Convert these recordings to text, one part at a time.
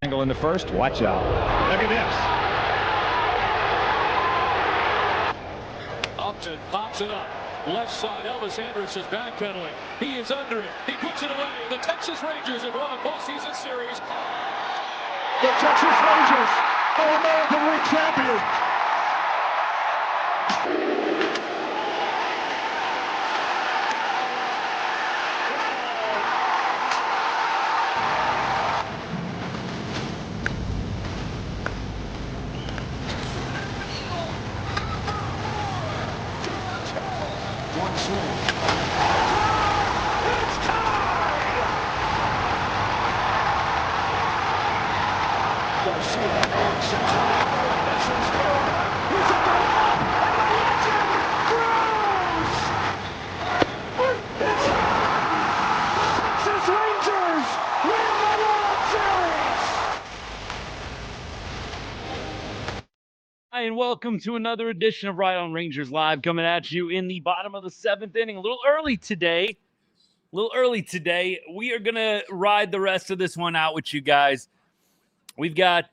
Angle in the first. Watch out. Look at this. Upton pops it up. Left side, Elvis Andrus is backpedaling. He is under it. He puts it away. The Texas Rangers have won a postseason series. The Texas Rangers are American League champions. One swing. It's tied! Garcia sends it out. This is good. He's at the wall, and the legend grows! It's Texas Rangers win the World Series! Hi, and welcome to another edition of Right on Rangers Live, coming at you in the bottom of the seventh inning. A little early today. We are going to ride the rest of this one out with you guys. We've got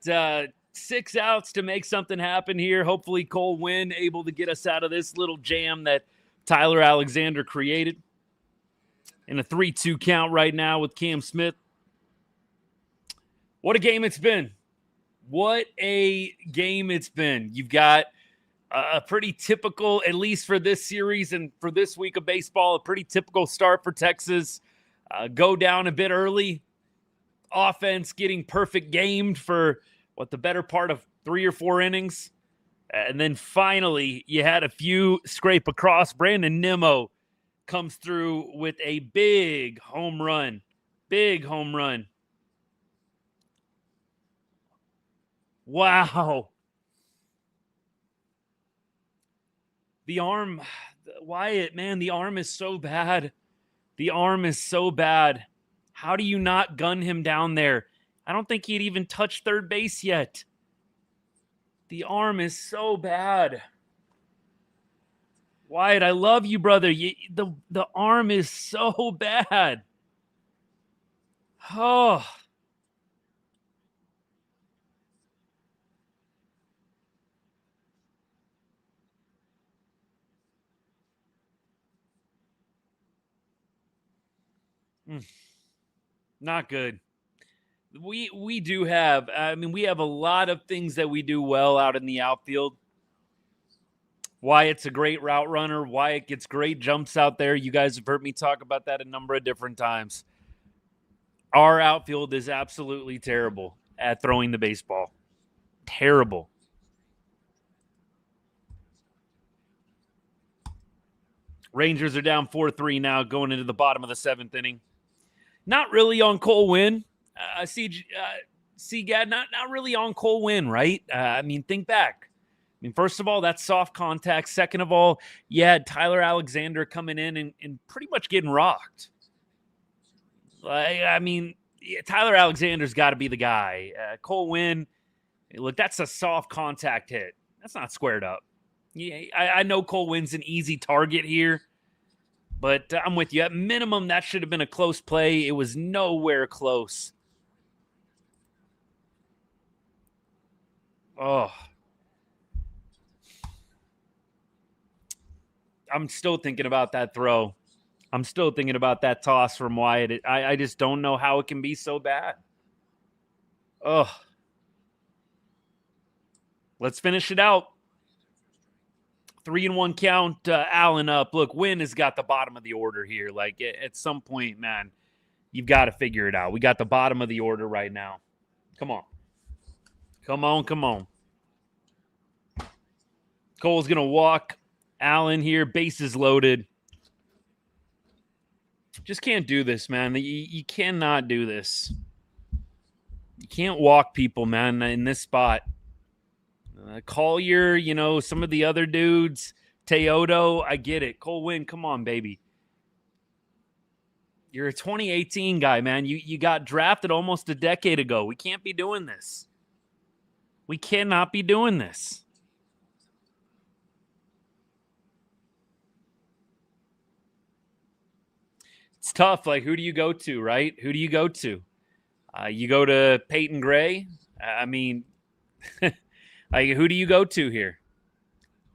6 outs to make something happen here. Hopefully Cole Winn able to get us out of this little jam that Tyler Alexander created. In a 3-2 count right now with Cam Smith. What a game it's been. What a game it's been. You've got a pretty typical, at least for this series and for this week of baseball, a pretty typical start for Texas. Go down a bit early. Offense getting perfect gamed for, the better part of 3 or 4 innings. And then finally, you had a few scrape across. Brandon Nimmo comes through with a big home run. Wow. The arm, Wyatt, man, the arm is so bad. How do you not gun him down there? I don't think he'd even touched third base yet. The arm is so bad. Wyatt, I love you, brother. The arm is so bad. Oh. Not good. We do have, we have a lot of things that we do well out in the outfield. Wyatt's a great route runner. Wyatt gets great jumps out there. You guys have heard me talk about that a number of different times. Our outfield is absolutely terrible at throwing the baseball. Terrible. Rangers are down 4-3 now, going into the bottom of the 7th inning. Not really on Cole Winn. Gad, not really on Cole Winn, right? Think back. First of all, that's soft contact. Second of all, you had Tyler Alexander coming in and pretty much getting rocked. Tyler Alexander's got to be the guy. Cole Winn, look, that's a soft contact hit. That's not squared up. Yeah, I know Cole Winn's an easy target here. But I'm with you. At minimum, that should have been a close play. It was nowhere close. Oh. I'm still thinking about that throw. I'm still thinking about that toss from Wyatt. I just don't know how it can be so bad. Oh. Let's finish it out. 3-1 count, Allen up. Look, Winn has got the bottom of the order here. Like, at some point, man, you've got to figure it out. We got the bottom of the order right now. Come on. Cole's going to walk Allen here. Bases loaded. Just can't do this, man. You cannot do this. You can't walk people, man, in this spot. Collier, some of the other dudes, Teodo, I get it. Cole Winn, come on, baby. You're a 2018 guy, man. You got drafted almost a decade ago. We can't be doing this. We cannot be doing this. It's tough. Like, who do you go to, right? Who do you go to? You go to Peyton Gray. I mean, who do you go to here?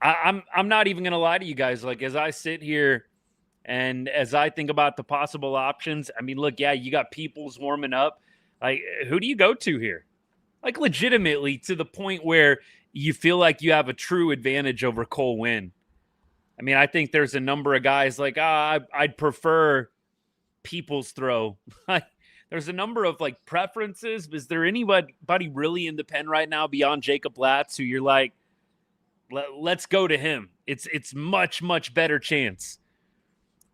I'm not even going to lie to you guys. Like, as I sit here and as I think about the possible options, I mean, look, yeah, you got Peoples warming up. Like, who do you go to here? Like, legitimately, to the point where you feel like you have a true advantage over Cole Winn. I mean, I think there's a number of guys like, I'd prefer Peoples throw. There's a number of like preferences. Is there anybody really in the pen right now beyond Jacob Latz who you're like, let's go to him? It's much better chance.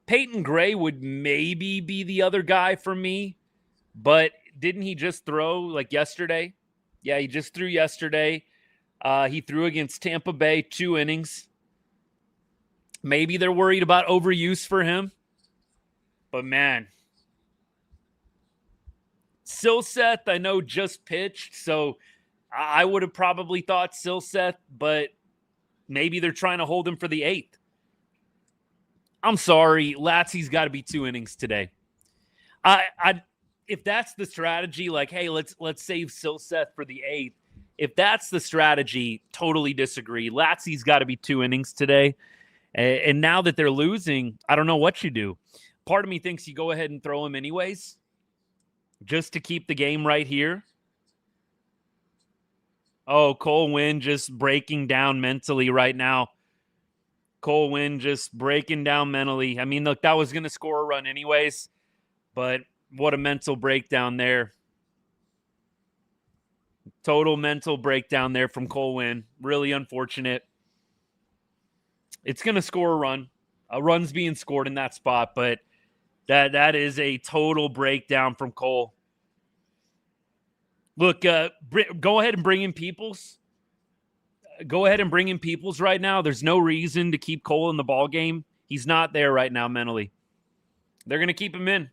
Peyton Gray would maybe be the other guy for me, but didn't he just throw like yesterday? Yeah, he just threw yesterday. He threw against Tampa Bay 2 innings. Maybe they're worried about overuse for him. But man, Silseth, I know, just pitched, so I would have probably thought Silseth, but maybe they're trying to hold him for the 8th. I'm sorry, Latsy's got to be 2 innings today. If that's the strategy, like, hey, let's save Silseth for the 8th. If that's the strategy, totally disagree. Latsy's got to be 2 innings today. And now that they're losing, I don't know what you do. Part of me thinks you go ahead and throw him anyways, just to keep the game right here. Oh, Cole Winn just breaking down mentally right now. Cole Winn just breaking down mentally. I mean, look, that was going to score a run anyways, but what a mental breakdown there. Total mental breakdown there from Cole Winn. Really unfortunate. It's going to score a run. A run's being scored in that spot, but that is a total breakdown from Cole. Look, go ahead and bring in Peoples. Go ahead and bring in Peoples right now. There's no reason to keep Cole in the ball game. He's not there right now mentally. They're going to keep him in.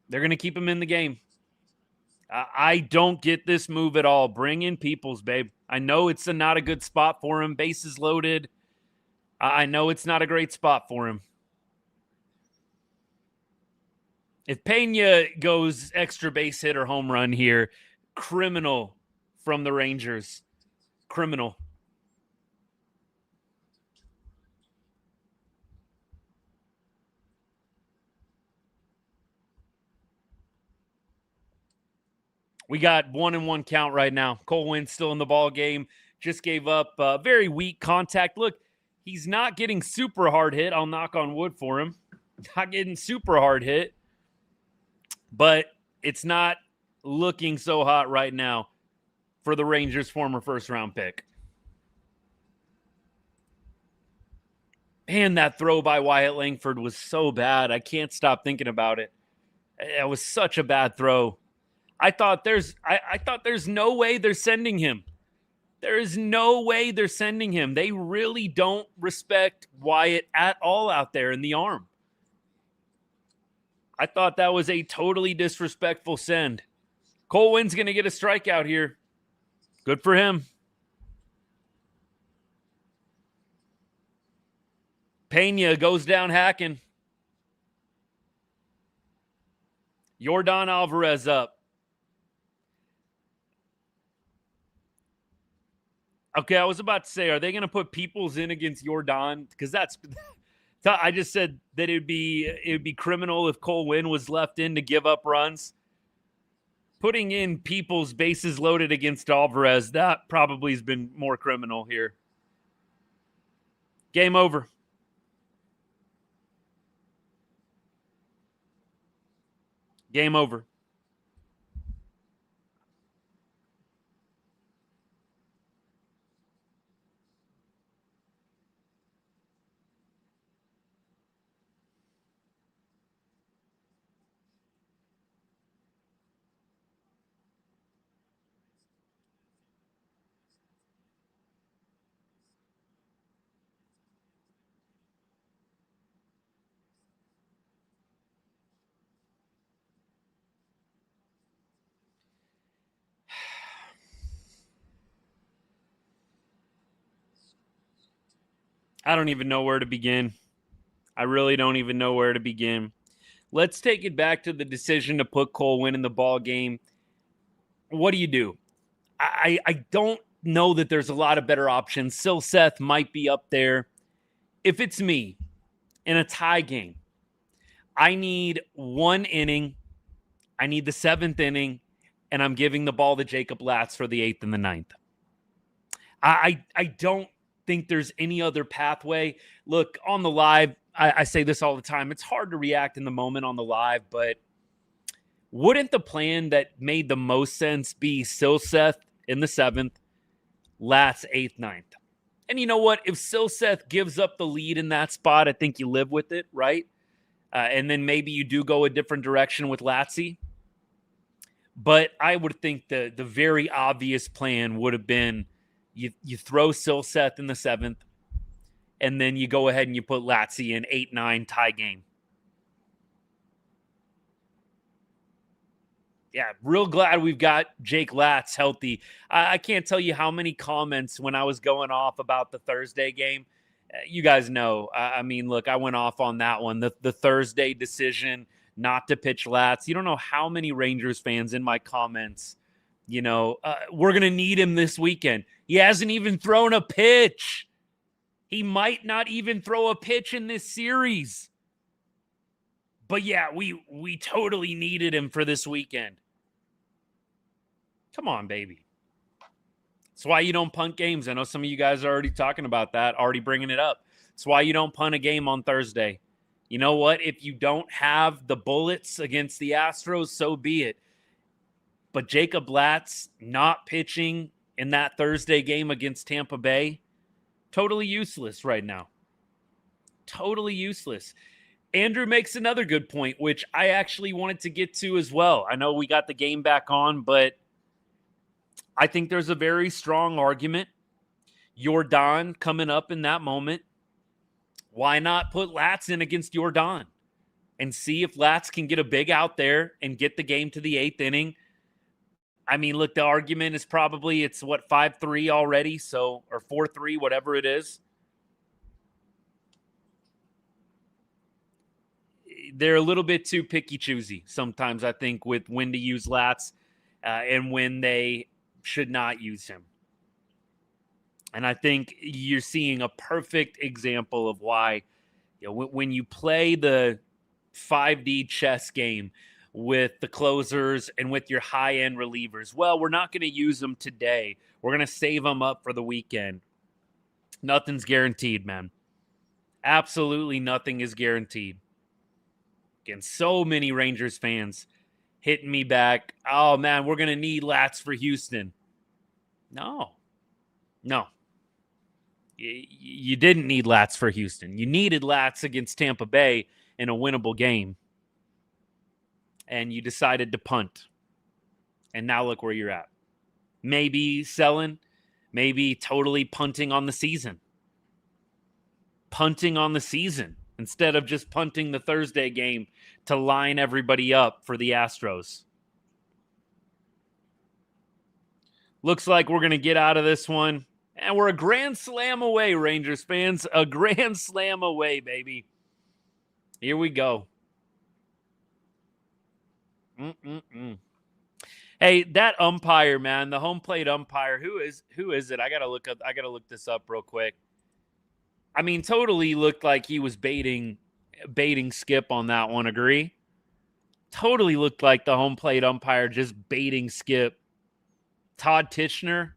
They're going to keep him in the game. I don't get this move at all. Bring in Peoples, babe. I know it's not a good spot for him. Bases loaded. I know it's not a great spot for him. If Peña goes extra base hit or home run here, criminal from the Rangers. Criminal. We got 1-1 count right now. Cole Winn still in the ball game. Just gave up very weak contact. Look, he's not getting super hard hit. I'll knock on wood for him. Not getting super hard hit. But it's not looking so hot right now for the Rangers' former first-round pick. Man, that throw by Wyatt Langford was so bad. I can't stop thinking about it. It was such a bad throw. I thought there's no way they're sending him. There is no way they're sending him. They really don't respect Wyatt at all out there in the arm. I thought that was a totally disrespectful send. Cole Winn's going to get a strikeout here. Good for him. Peña goes down hacking. Yordan Alvarez up. Okay, I was about to say, are they going to put Peoples in against Yordan? Because that's, I just said that it would be criminal if Cole Winn was left in to give up runs. Putting in Peoples bases loaded against Alvarez, that probably has been more criminal here. Game over. Game over. I don't even know where to begin. I really don't even know where to begin. Let's take it back to the decision to put Cole Winn in the ball game. What do? I don't know that there's a lot of better options. Silseth might be up there. If it's me in a tie game, I need 1 inning. I need the 7th inning, and I'm giving the ball to Jacob Latz for the 8th and the 9th. I don't think there's any other pathway. Look, on the live, I say this all the time. It's hard to react in the moment on the live, but wouldn't the plan that made the most sense be Silseth in the 7th, Latz 8th, 9th? And you know what? If Silseth gives up the lead in that spot, I think you live with it, right? And then maybe you do go a different direction with Latzy. But I would think the very obvious plan would have been you throw Silseth in the 7th, and then you go ahead and you put Latzy in 8-9 tie game. Yeah, real glad we've got Jake Latz healthy. I can't tell you how many comments when I was going off about the Thursday game. You guys know. I mean, look, I went off on that one. The Thursday decision not to pitch Latz. You don't know how many Rangers fans in my comments, we're going to need him this weekend. He hasn't even thrown a pitch. He might not even throw a pitch in this series. But yeah, we totally needed him for this weekend. Come on, baby. That's why you don't punt games. I know some of you guys are already talking about that, already bringing it up. That's why you don't punt a game on Thursday. You know what? If you don't have the bullets against the Astros, so be it. But Jacob Latz not pitching in that Thursday game against Tampa Bay, totally useless right now. Totally useless. Andrew makes another good point, which I actually wanted to get to as well. I know we got the game back on, but I think there's a very strong argument. Jordan coming up in that moment. Why not put Latz in against Jordan and see if Latz can get a big out there and get the game to the 8th inning? I mean, look, the argument is probably it's 5-3 already, so or 4-3, whatever it is. They're a little bit too picky choosy sometimes, I think, with when to use Latz and when they should not use him. And I think you're seeing a perfect example of why, when you play the 5D chess game with the closers and with your high-end relievers, well, we're not going to use them today. We're going to save them up for the weekend. Nothing's guaranteed, man. Absolutely nothing is guaranteed. Again, so many Rangers fans hitting me back. Oh, man, we're going to need Latz for Houston. No. You didn't need Latz for Houston. You needed Latz against Tampa Bay in a winnable game. And you decided to punt. And now look where you're at. Maybe selling, maybe totally punting on the season. Punting on the season instead of just punting the Thursday game to line everybody up for the Astros. Looks like we're going to get out of this one. And we're a grand slam away, Rangers fans. A grand slam away, baby. Here we go. Hey, that umpire, man, the home plate umpire, who is it? I gotta look this up real quick. I mean, totally looked like he was baiting Skip on that one, agree? Totally looked like the home plate umpire just baiting Skip. Todd Tishner.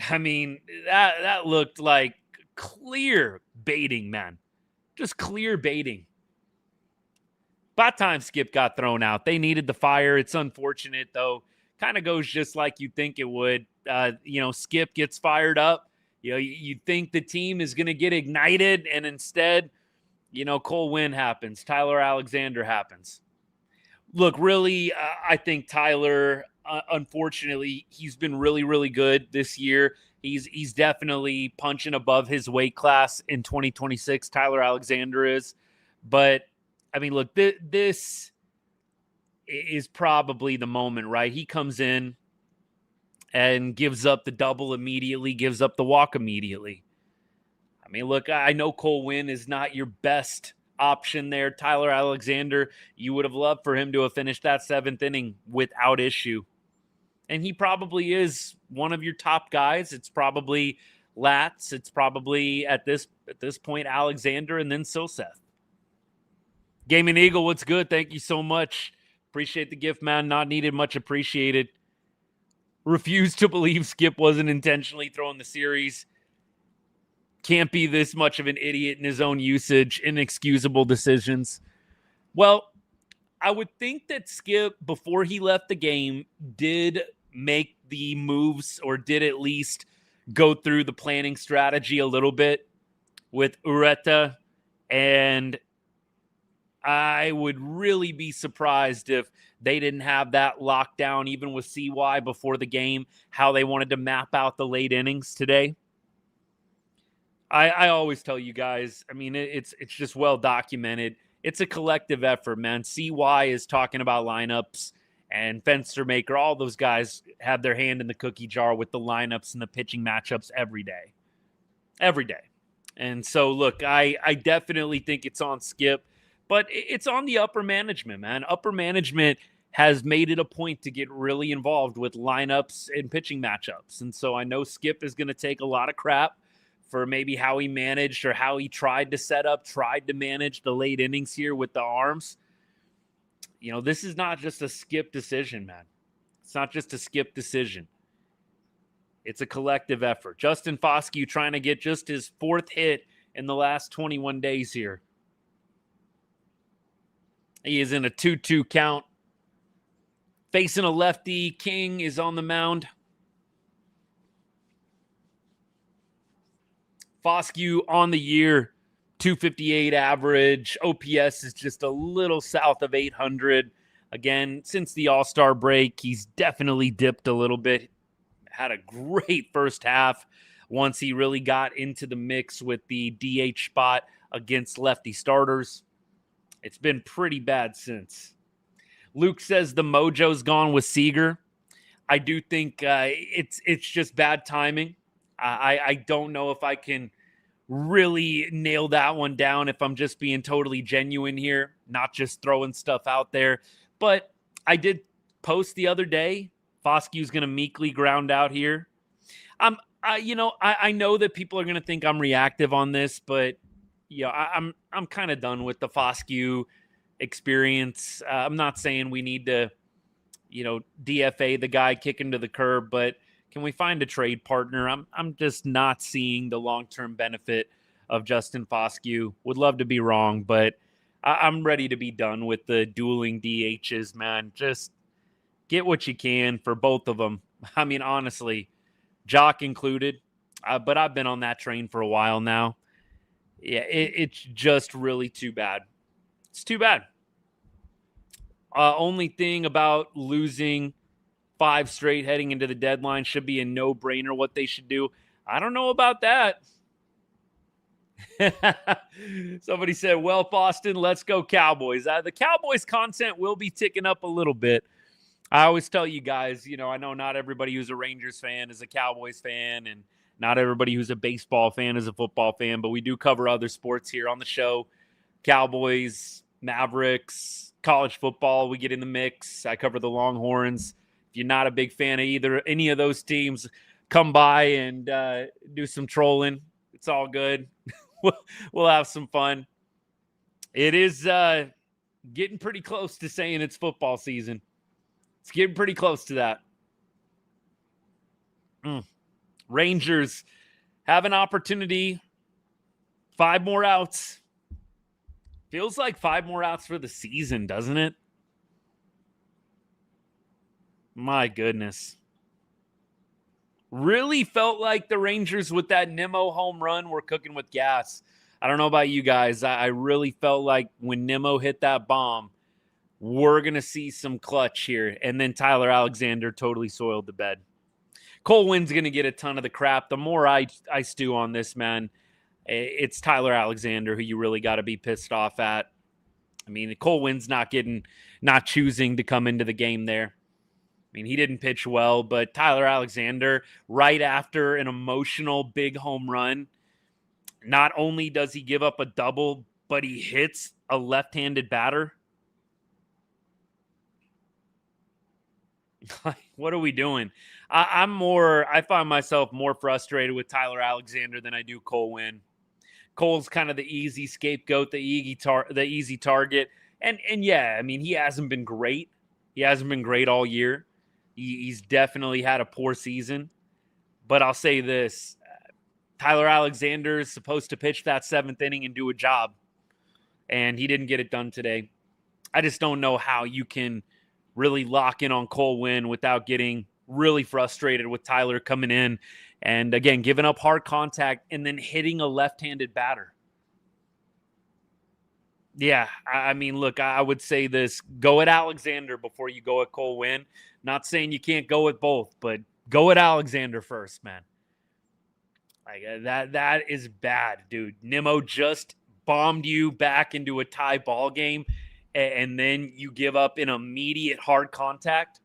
I mean, that looked like clear baiting, man. Just clear baiting. About time Skip got thrown out. They needed the fire. It's unfortunate, though. Kind of goes just like you think it would. Skip gets fired up. You think the team is going to get ignited, and instead, Cole Winn happens. Tyler Alexander happens. Look, really, I think Tyler, unfortunately, he's been really, really good this year. He's definitely punching above his weight class in 2026. Tyler Alexander is. But, I mean, look, this is probably the moment, right? He comes in and gives up the double immediately, gives up the walk immediately. I mean, look, I know Cole Winn is not your best option there. Tyler Alexander, you would have loved for him to have finished that 7th inning without issue. And he probably is one of your top guys. It's probably Latz. It's probably at this point Alexander and then Silseth. Gaming Eagle, what's good? Thank you so much. Appreciate the gift, man. Not needed, much appreciated. Refuse to believe Skip wasn't intentionally throwing the series. Can't be this much of an idiot in his own usage. Inexcusable decisions. Well, I would think that Skip, before he left the game, did make the moves or did at least go through the planning strategy a little bit with Ureta, and I would really be surprised if they didn't have that locked down, even with CY before the game, how they wanted to map out the late innings today. I always tell you guys, I mean, it's just well documented. It's a collective effort, man. CY is talking about lineups, and Fenstermaker, all those guys have their hand in the cookie jar with the lineups and the pitching matchups every day. Every day. And so, look, I definitely think it's on Skip, but it's on the upper management, man. Upper management has made it a point to get really involved with lineups and pitching matchups. And so I know Skip is going to take a lot of crap for maybe how he managed or how he tried to set up, tried to manage the late innings here with the arms. You know, this is not just a Skip decision, man. It's not just a Skip decision. It's a collective effort. Justin Foscue trying to get just his 4th hit in the last 21 days here. He is in a 2-2 count. Facing a lefty. King is on the mound. Foscue on the year, 258 average. OPS is just a little south of 800. Again, since the All-Star break, he's definitely dipped a little bit. Had a great first half once he really got into the mix with the DH spot against lefty starters. It's been pretty bad since. Luke says the mojo's gone with Seager. I do think it's just bad timing. I don't know if I can really nail that one down if I'm just being totally genuine here, not just throwing stuff out there. But I did post the other day, Foscue's going to meekly ground out here. I know that people are going to think I'm reactive on this, but I'm kind of done with the Foscue experience. I'm not saying we need to, DFA the guy, kick him to the curb, but can we find a trade partner? I'm just not seeing the long-term benefit of Justin Foscue. Would love to be wrong, but I'm ready to be done with the dueling DHs, man. Just get what you can for both of them. I mean, honestly, Jock included, but I've been on that train for a while now. Yeah, it's just really too bad. It's too bad. Only thing about losing 5 straight heading into the deadline should be a no-brainer what they should do. I don't know about that. Somebody said, well, Boston, let's go Cowboys. The Cowboys content will be ticking up a little bit. I always tell you guys, I know not everybody who's a Rangers fan is a Cowboys fan, and not everybody who's a baseball fan is a football fan, but we do cover other sports here on the show. Cowboys, Mavericks, college football, we get in the mix. I cover the Longhorns. If you're not a big fan of any of those teams, come by and do some trolling. It's all good. We'll have some fun. It is getting pretty close to saying it's football season. It's getting pretty close to that. Rangers have an opportunity. 5 more outs. Feels like 5 more outs for the season, doesn't it? My goodness. Really felt like the Rangers with that Nimmo home run were cooking with gas. I don't know about you guys. I really felt like when Nimmo hit that bomb, we're going to see some clutch here. And then Tyler Alexander totally soiled the bed. Cole Wynn's going to get a ton of the crap. The more I stew on this, man, it's Tyler Alexander who you really got to be pissed off at. I mean, Cole Wynn's not choosing to come into the game there. I mean, he didn't pitch well, but Tyler Alexander, right after an emotional big home run, not only does he give up a double, but he hits a left-handed batter. What are we doing? I find myself more frustrated with Tyler Alexander than I do Cole Winn. Cole's kind of the easy scapegoat, the easy target. And yeah, I mean, he hasn't been great. He hasn't been great all year. He's definitely had a poor season. But I'll say this. Tyler Alexander is supposed to pitch that 7th inning and do a job. And he didn't get it done today. I just don't know how you can really lock in on Cole Winn without getting really frustrated with Tyler coming in and, again, giving up hard contact and then hitting a left-handed batter. Yeah, I mean, look, I would say this. Go at Alexander before you go at Cole Winn. Not saying you can't go at both, but go at Alexander first, man. Like that is bad, dude. Nimmo just bombed you back into a tie ball game, and then you give up an immediate hard contact.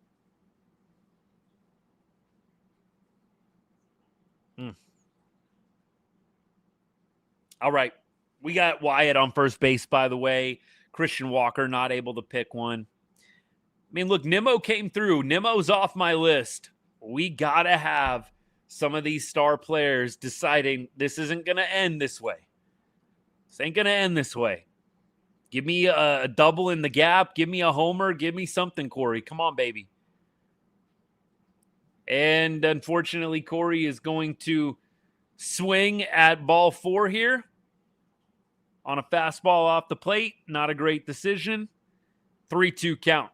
All right. We got Wyatt on first base, by the way. Christian Walker not able to pick one. I mean, look, Nimmo came through. Nimmo's off my list. We got to have some of these star players deciding this isn't going to end this way. This ain't going to end this way. Give me a double in the gap. Give me a homer. Give me something, Corey. Come on, baby. And unfortunately, Corey is going to swing at ball 4 here on a fastball off the plate. Not a great decision. 3-2 count.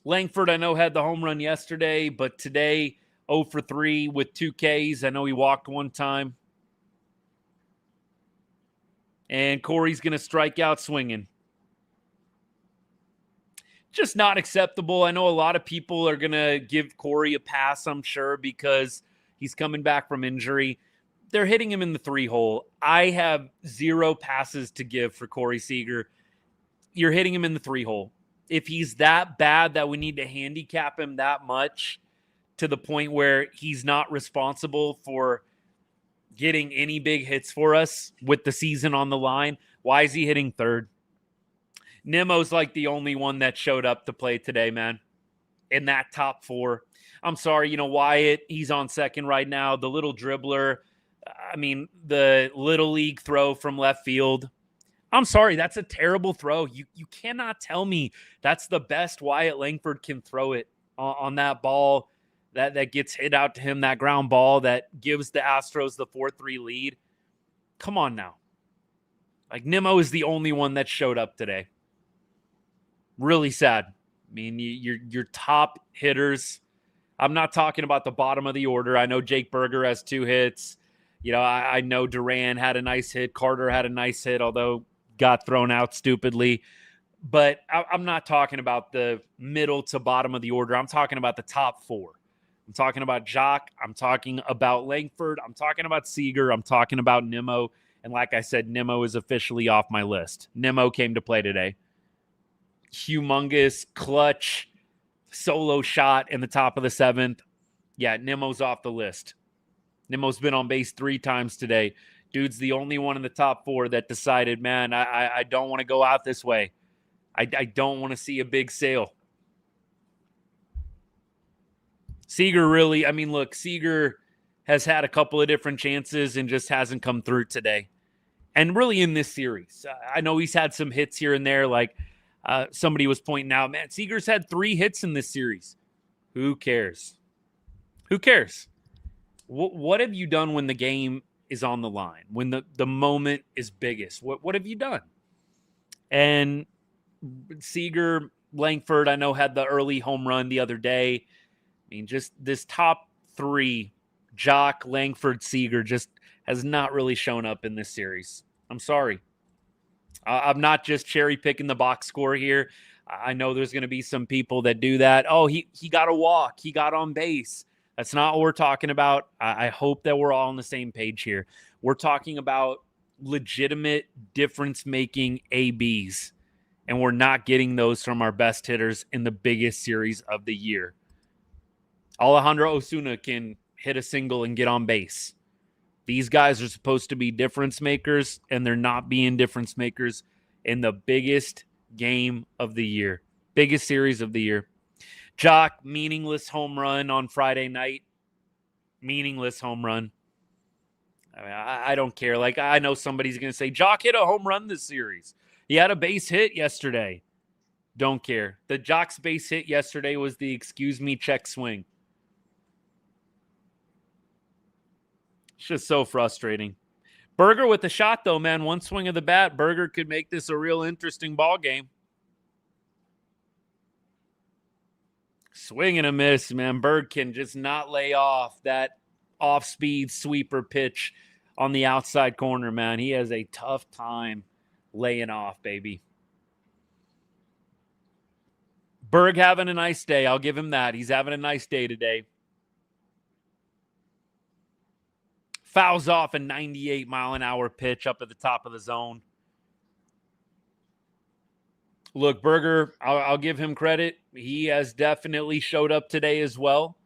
Langford, I know, had the home run yesterday, but today 0 for 3 with 2 Ks. I know he walked one time. And Corey's going to strike out swinging. Just not acceptable. I know a lot of people are going to give Corey a pass, I'm sure, because he's coming back from injury. They're hitting him in the 3-hole. I have 0 passes to give for Corey Seager. You're hitting him in the 3-hole. If he's that bad that we need to handicap him that much to the point where he's not responsible for getting any big hits for us with the season on the line, why is he hitting 3rd? Nimmo's like the only one that showed up to play today, man, in that top 4. I'm sorry, Wyatt, he's on 2nd right now. The little dribbler, I mean, the little league throw from left field. I'm sorry, that's a terrible throw. You cannot tell me that's the best Wyatt Langford can throw it on that ball that gets hit out to him, that ground ball that gives the Astros the 4-3 lead. Come on now. Like, Nimmo is the only one that showed up today. Really sad. I mean, your top hitters. I'm not talking about the bottom of the order. I know Jake Berger has 2 hits. I know Duran had a nice hit. Carter had a nice hit, although got thrown out stupidly. But I'm not talking about the middle to bottom of the order. I'm talking about the top 4. I'm talking about Jock. I'm talking about Langford. I'm talking about Seager. I'm talking about Nimmo. And like I said, Nimmo is officially off my list. Nimmo came to play today. Humongous, clutch, solo shot in the top of the 7th. Yeah, Nimmo's off the list. Nimmo's been on base 3 times today. Dude's the only one in the top 4 that decided, man, I don't want to go out this way. I don't want to see a big sale. Seager really, I mean, look, Seager has had a couple of different chances and just hasn't come through today. And really in this series, I know he's had some hits here and there, like somebody was pointing out, man, Seager's had 3 hits in this series. Who cares? Who cares? What have you done when the game is on the line, when the moment is biggest? What have you done? And Seager, Langford, I know, had the early home run the other day. I mean, just this top 3, Jock, Langford, Seager, just has not really shown up in this series. I'm sorry. I'm not just cherry picking the box score here. I know there's going to be some people that do that. Oh, he got a walk. He got on base. That's not what we're talking about. I hope that we're all on the same page here. We're talking about legitimate difference-making ABs, and we're not getting those from our best hitters in the biggest series of the year. Alejandro Osuna can hit a single and get on base. These guys are supposed to be difference makers, and they're not being difference makers in the biggest game of the year, biggest series of the year. Jock, meaningless home run on Friday night. Meaningless home run. I mean, I don't care. Like, I know somebody's going to say, Jock hit a home run this series. He had a base hit yesterday. Don't care. The Jock's base hit yesterday was the excuse me check swing. It's just so frustrating. Berger with the shot, though, man. One swing of the bat, Berger could make this a real interesting ball game. Swing and a miss, man. Berg can just not lay off that off-speed sweeper pitch on the outside corner, man. He has a tough time laying off, baby. Berg having a nice day. I'll give him that. He's having a nice day today. Fouls off a 98-mile-an-hour pitch up at the top of the zone. Look, Berger, I'll give him credit. He has definitely showed up today as well.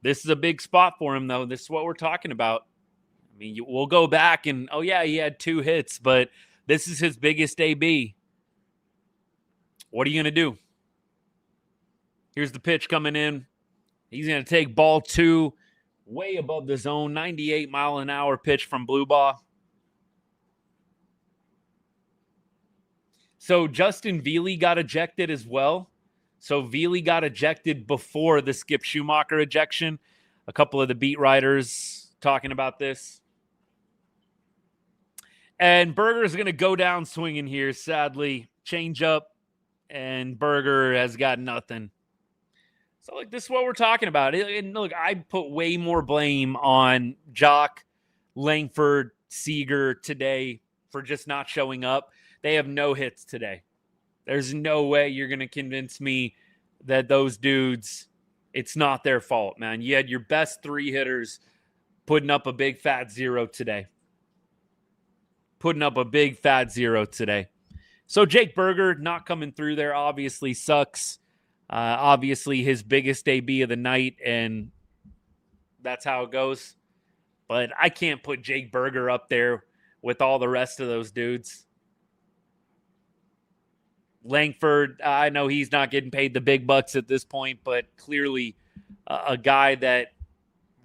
This is a big spot for him, though. This is what we're talking about. I mean, we'll go back and, oh, yeah, he had 2 hits, but this is his biggest AB. What are you going to do? Here's the pitch coming in. He's going to take ball 2 way above the zone, 98-mile-an-hour pitch from Blue Ball. So Justin Veely got ejected as well. So Veely got ejected before the Skip Schumacher ejection. A couple of the beat writers talking about this. And Berger's going to go down swinging here, sadly. Change up, and Berger has got nothing. So, look, this is what we're talking about. And, look, I put way more blame on Jock, Langford, Seager today for just not showing up. They have no hits today. There's no way you're going to convince me that those dudes, it's not their fault, man. You had your best 3 hitters putting up a big fat 0 today. Putting up a big fat 0 today. So Jake Berger not coming through there obviously sucks. Obviously his biggest AB of the night, and that's how it goes. But I can't put Jake Berger up there with all the rest of those dudes. Langford, I know he's not getting paid the big bucks at this point, but clearly a guy that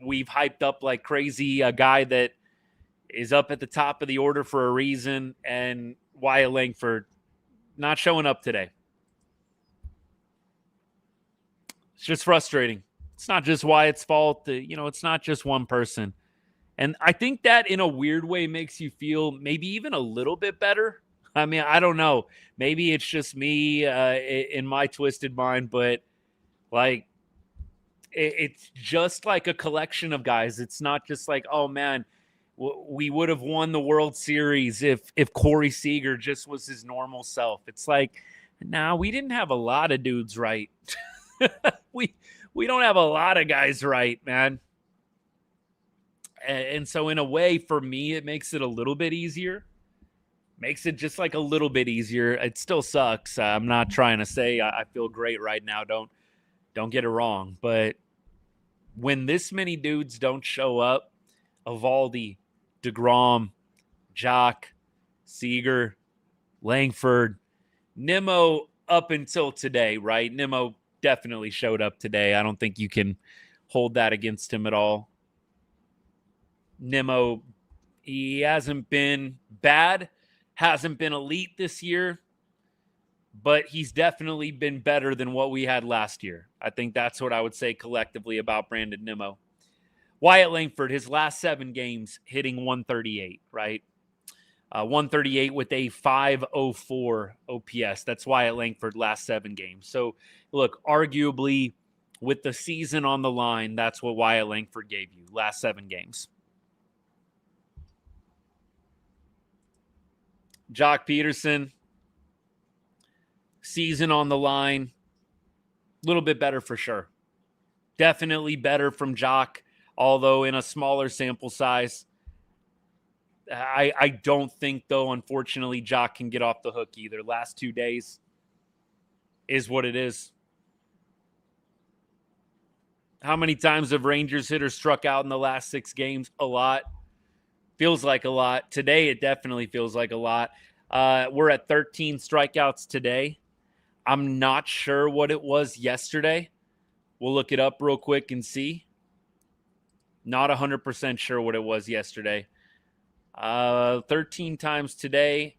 we've hyped up like crazy, a guy that is up at the top of the order for a reason, and Wyatt Langford not showing up today. It's just frustrating. It's not just Wyatt's fault. It's not just one person. And I think that in a weird way makes you feel maybe even a little bit better. I mean, I don't know. Maybe it's just me in my twisted mind, but like it's just like a collection of guys. It's not just like, oh man, we would have won the World Series if Corey Seager just was his normal self. It's like, nah, we didn't have a lot of dudes right. we don't have a lot of guys right, man. And so in a way, for me, it makes it a little bit easier. Makes it just like a little bit easier. It still sucks. I'm not trying to say I feel great right now. Don't get it wrong. But when this many dudes don't show up, Evaldi, DeGrom, Jock, Seager, Langford, Nimmo up until today, right? Nimmo definitely showed up today. I don't think you can hold that against him at all. Nimmo, he hasn't been bad, hasn't been elite this year, but he's definitely been better than what we had last year. I think that's what I would say collectively about Brandon Nimmo. Wyatt Langford, his last 7 games, hitting 138, right? 138 with a 5.04 OPS. That's Wyatt Langford last 7 games. So, look, arguably, with the season on the line, that's what Wyatt Langford gave you last 7 games. Jock Peterson, season on the line, a little bit better for sure. Definitely better from Jock, although in a smaller sample size. I don't think, though, unfortunately, Jock can get off the hook either. Last 2 days is what it is. How many times have Rangers hitters struck out in the last 6 games? A lot. Feels like a lot. Today, it definitely feels like a lot. We're at 13 strikeouts today. I'm not sure what it was yesterday. We'll look it up real quick and see. Not 100% sure what it was yesterday. 13 times today,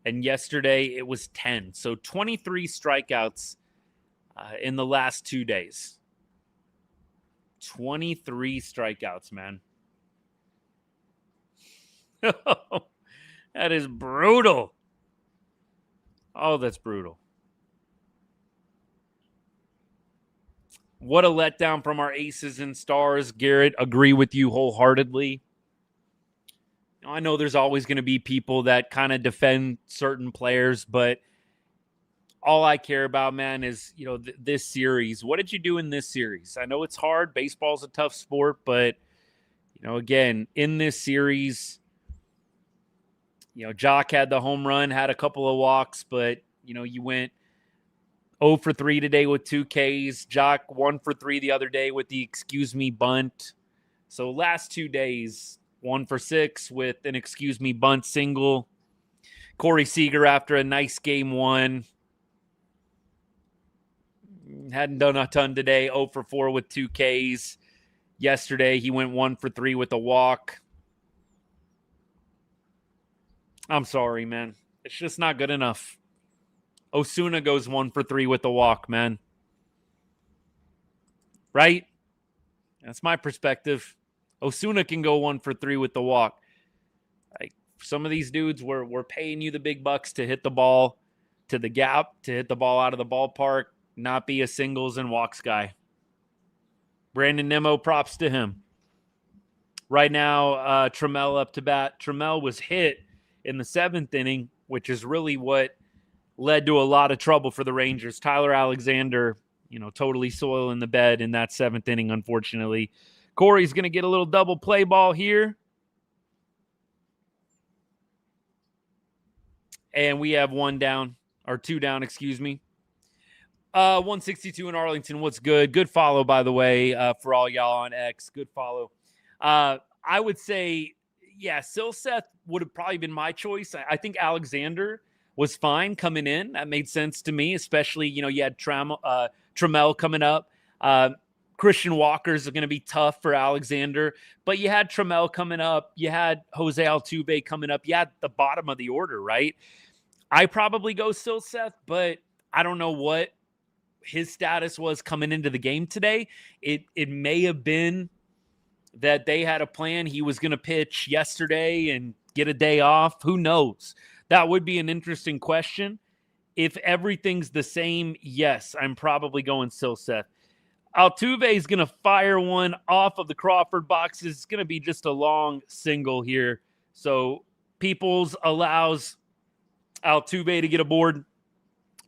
and yesterday it was 10. So 23 strikeouts in the last 2 days. 23 strikeouts, man. That is brutal. Oh, that's brutal. What a letdown from our aces and stars. Garrett, agree with you wholeheartedly. I know there's always going to be people that kind of defend certain players, but all I care about, man, is, this series. What did you do in this series? I know it's hard. Baseball's a tough sport, but, again, in this series, Jock had the home run, had a couple of walks, but, you went 0 for 3 today with 2 Ks. Jock 1 for 3 the other day with the excuse me bunt. So last 2 days, 1 for 6 with an excuse me bunt single. Corey Seager after a nice game 1. Hadn't done a ton today. 0 for 4 with 2 Ks. Yesterday, he went 1 for 3 with a walk. I'm sorry, man. It's just not good enough. Osuna goes 1 for 3 with a walk, man. Right? That's my perspective. Osuna can go 1 for 3 with the walk. Like, some of these dudes, we're paying you the big bucks to hit the ball to the gap, to hit the ball out of the ballpark, not be a singles and walks guy. Brandon Nimmo, props to him. Right now, Trammell up to bat. Trammell was hit in the 7th inning, which is really what led to a lot of trouble for the Rangers. Tyler Alexander, totally soiling the bed in that 7th inning, unfortunately. Corey's going to get a little double play ball here. And we have 2 down, excuse me. 162 in Arlington. What's good? Good follow, by the way, for all y'all on X. Good follow. I would say, Silseth would have probably been my choice. I think Alexander was fine coming in. That made sense to me, especially, you had Trammell coming up. Christian Walker's going to be tough for Alexander, but you had Trammell coming up. You had Jose Altuve coming up. You had the bottom of the order, right? I probably go Silseth, but I don't know what his status was coming into the game today. It may have been that they had a plan. He was going to pitch yesterday and get a day off. Who knows? That would be an interesting question. If everything's the same, yes, I'm probably going Silseth. Altuve is going to fire one off of the Crawford boxes. It's going to be just a long single here. So Peoples allows Altuve to get aboard.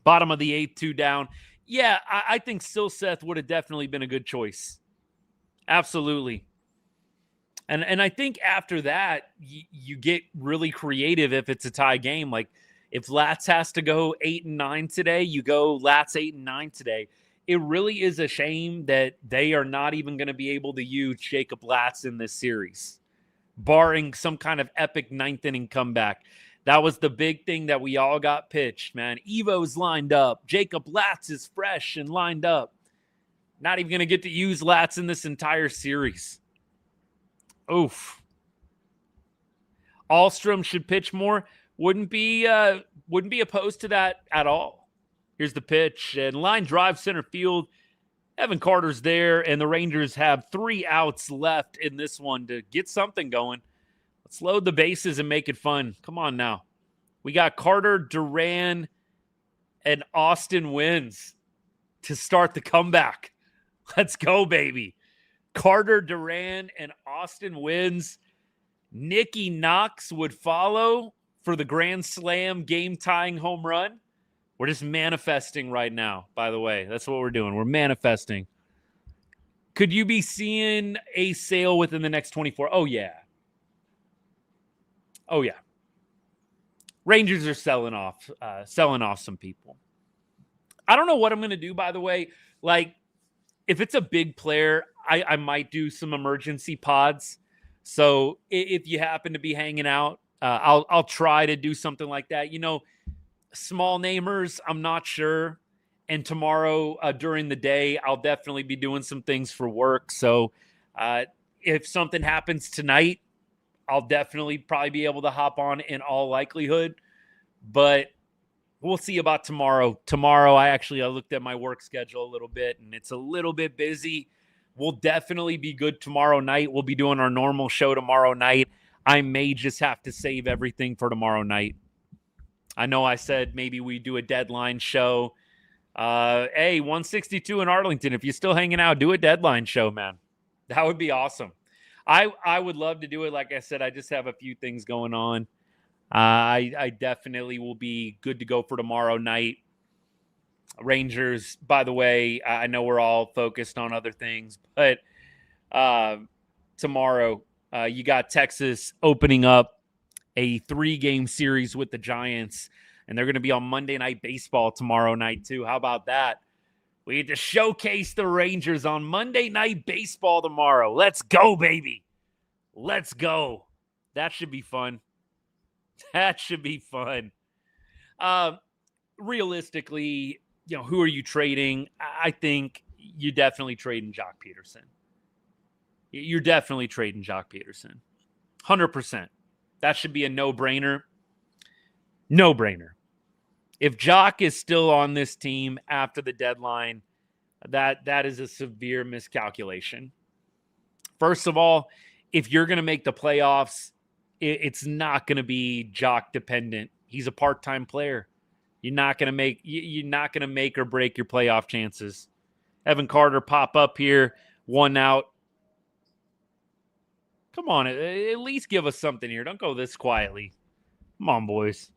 Bottom of the 8th, 2 down. Yeah, I think Silseth would have definitely been a good choice. Absolutely. And I think after that, you get really creative if it's a tie game. Like, if Latz has to go 8 and 9 today, you go Latz 8 and 9 today. It really is a shame that they are not even going to be able to use Jacob Latz in this series, barring some kind of epic 9th inning comeback. That was the big thing that we all got pitched, man. Evo's lined up. Jacob Latz is fresh and lined up. Not even going to get to use Latz in this entire series. Oof. Alstrom should pitch more. Wouldn't be opposed to that at all. Here's the pitch, and line drive center field. Evan Carter's there, and the Rangers have 3 outs left in this one to get something going. Let's load the bases and make it fun. Come on now. We got Carter, Duran, and Austin Wynns to start the comeback. Let's go, baby. Carter, Duran, and Austin Wynns. Nicky Knox would follow for the Grand Slam game-tying home run. We're just manifesting right now, by the way. That's what we're doing. We're manifesting. Could you be seeing a sale within the next 24? Oh, yeah. Oh, yeah. Rangers are selling off some people. I don't know what I'm going to do, by the way. Like, if it's a big player, I might do some emergency pods. So if you happen to be hanging out, I'll try to do something like that. Small namers, I'm not sure. And tomorrow during the day, I'll definitely be doing some things for work. So if something happens tonight, I'll definitely probably be able to hop on in all likelihood. But we'll see about tomorrow. Tomorrow, I looked at my work schedule a little bit, and it's a little bit busy. We'll definitely be good tomorrow night. We'll be doing our normal show tomorrow night. I may just have to save everything for tomorrow night. I know I said maybe we do a deadline show. Hey, 162 in Arlington. If you're still hanging out, do a deadline show, man. That would be awesome. I would love to do it. Like I said, I just have a few things going on. I definitely will be good to go for tomorrow night. Rangers, by the way, I know we're all focused on other things, but tomorrow you got Texas opening up a 3-game series with the Giants, and they're going to be on Monday Night Baseball tomorrow night too. How about that? We get to showcase the Rangers on Monday Night Baseball tomorrow. Let's go, baby. Let's go. That should be fun. That should be fun. Realistically, who are you trading? I think you're definitely trading Jock Peterson. You're definitely trading Jock Peterson. 100%. That should be a no-brainer. No-brainer. If Jock is still on this team after the deadline, that is a severe miscalculation. First of all, if you're going to make the playoffs, it's not going to be Jock dependent. He's a part-time player. You're not going to make or break your playoff chances. Evan Carter pop up here, 1 out. Come on, at least give us something here. Don't go this quietly. Come on, boys.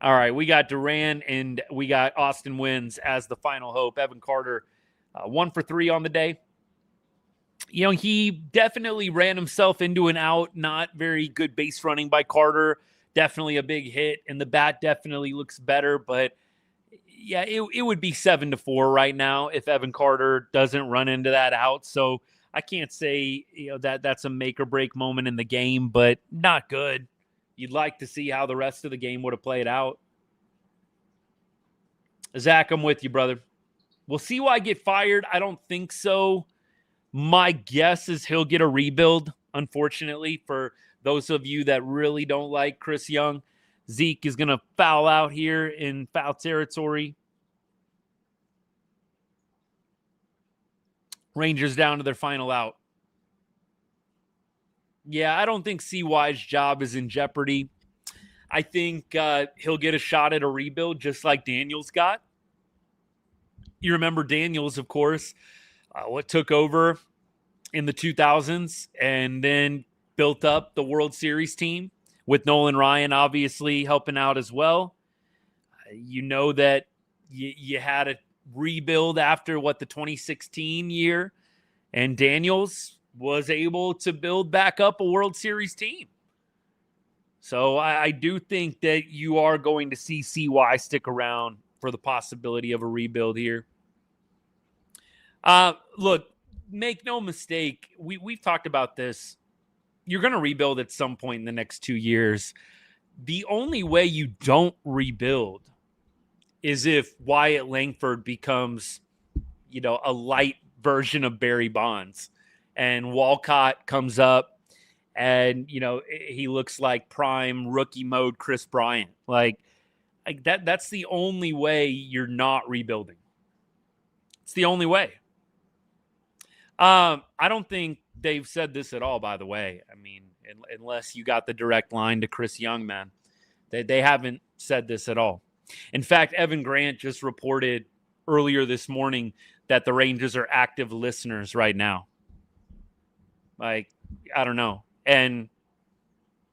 All right, we got Duran and we got Austin Wynns as the final hope. Evan Carter, 1 for 3 on the day. He definitely ran himself into an out. Not very good base running by Carter. Definitely a big hit, and the bat definitely looks better. But, yeah, it would be 7-4 right now if Evan Carter doesn't run into that out. So I can't say that's a make-or-break moment in the game, but not good. You'd like to see how the rest of the game would have played out. Zach, I'm with you, brother. Will CY get fired? I don't think so. My guess is he'll get a rebuild, unfortunately, for those of you that really don't like Chris Young. Zeke is going to foul out here in foul territory. Rangers down to their final out. Yeah, I don't think CY's job is in jeopardy. I think he'll get a shot at a rebuild just like Daniels got. You remember Daniels, of course, what took over in the 2000s and then built up the World Series team with Nolan Ryan obviously helping out as well. You know that you had a rebuild after the 2016 year, and Daniels was able to build back up a World Series team. So I do think that you are going to see CY stick around for the possibility of a rebuild here. Look, make no mistake, we've talked about this. You're going to rebuild at some point in the next 2 years. The only way you don't rebuild is if Wyatt Langford becomes, a light version of Barry Bonds, and Walcott comes up and, he looks like prime rookie mode Chris Bryant. Like that's the only way you're not rebuilding. It's the only way. I don't think they've said this at all, by the way. I mean, unless you got the direct line to Chris Young, man. They haven't said this at all. In fact, Evan Grant just reported earlier this morning that the Rangers are active listeners right now. Like, I don't know. And,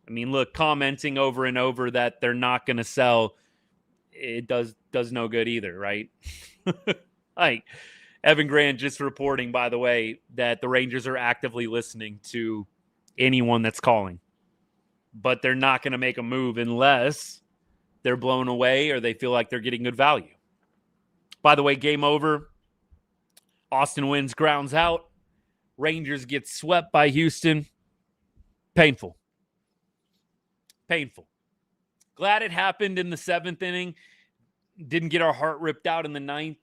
I mean, look, commenting over and over that they're not going to sell, it does no good either, right? Like, Evan Grant just reporting, by the way, that the Rangers are actively listening to anyone that's calling. But they're not going to make a move unless they're blown away or they feel like they're getting good value. By the way, game over. Austin Wynns grounds out. Rangers get swept by Houston. Painful. Glad it happened in the 7th inning. Didn't get our heart ripped out in the 9th.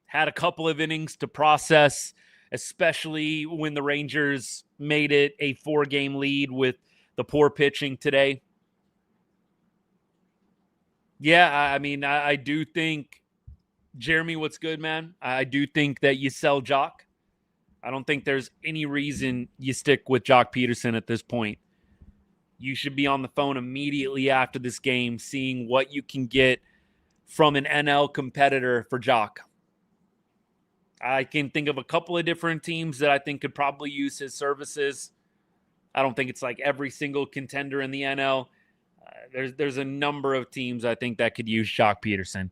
Had a couple of innings to process, especially when the Rangers made it a 4-game lead with the poor pitching today. Yeah, I mean, I do think, Jeremy, what's good, man? I do think that you sell Jock. I don't think there's any reason you stick with Jock Peterson at this point. You should be on the phone immediately after this game, seeing what you can get from an NL competitor for Jock. I can think of a couple of different teams that I think could probably use his services. I don't think it's like every single contender in the NL. There's a number of teams I think that could use Jock Peterson.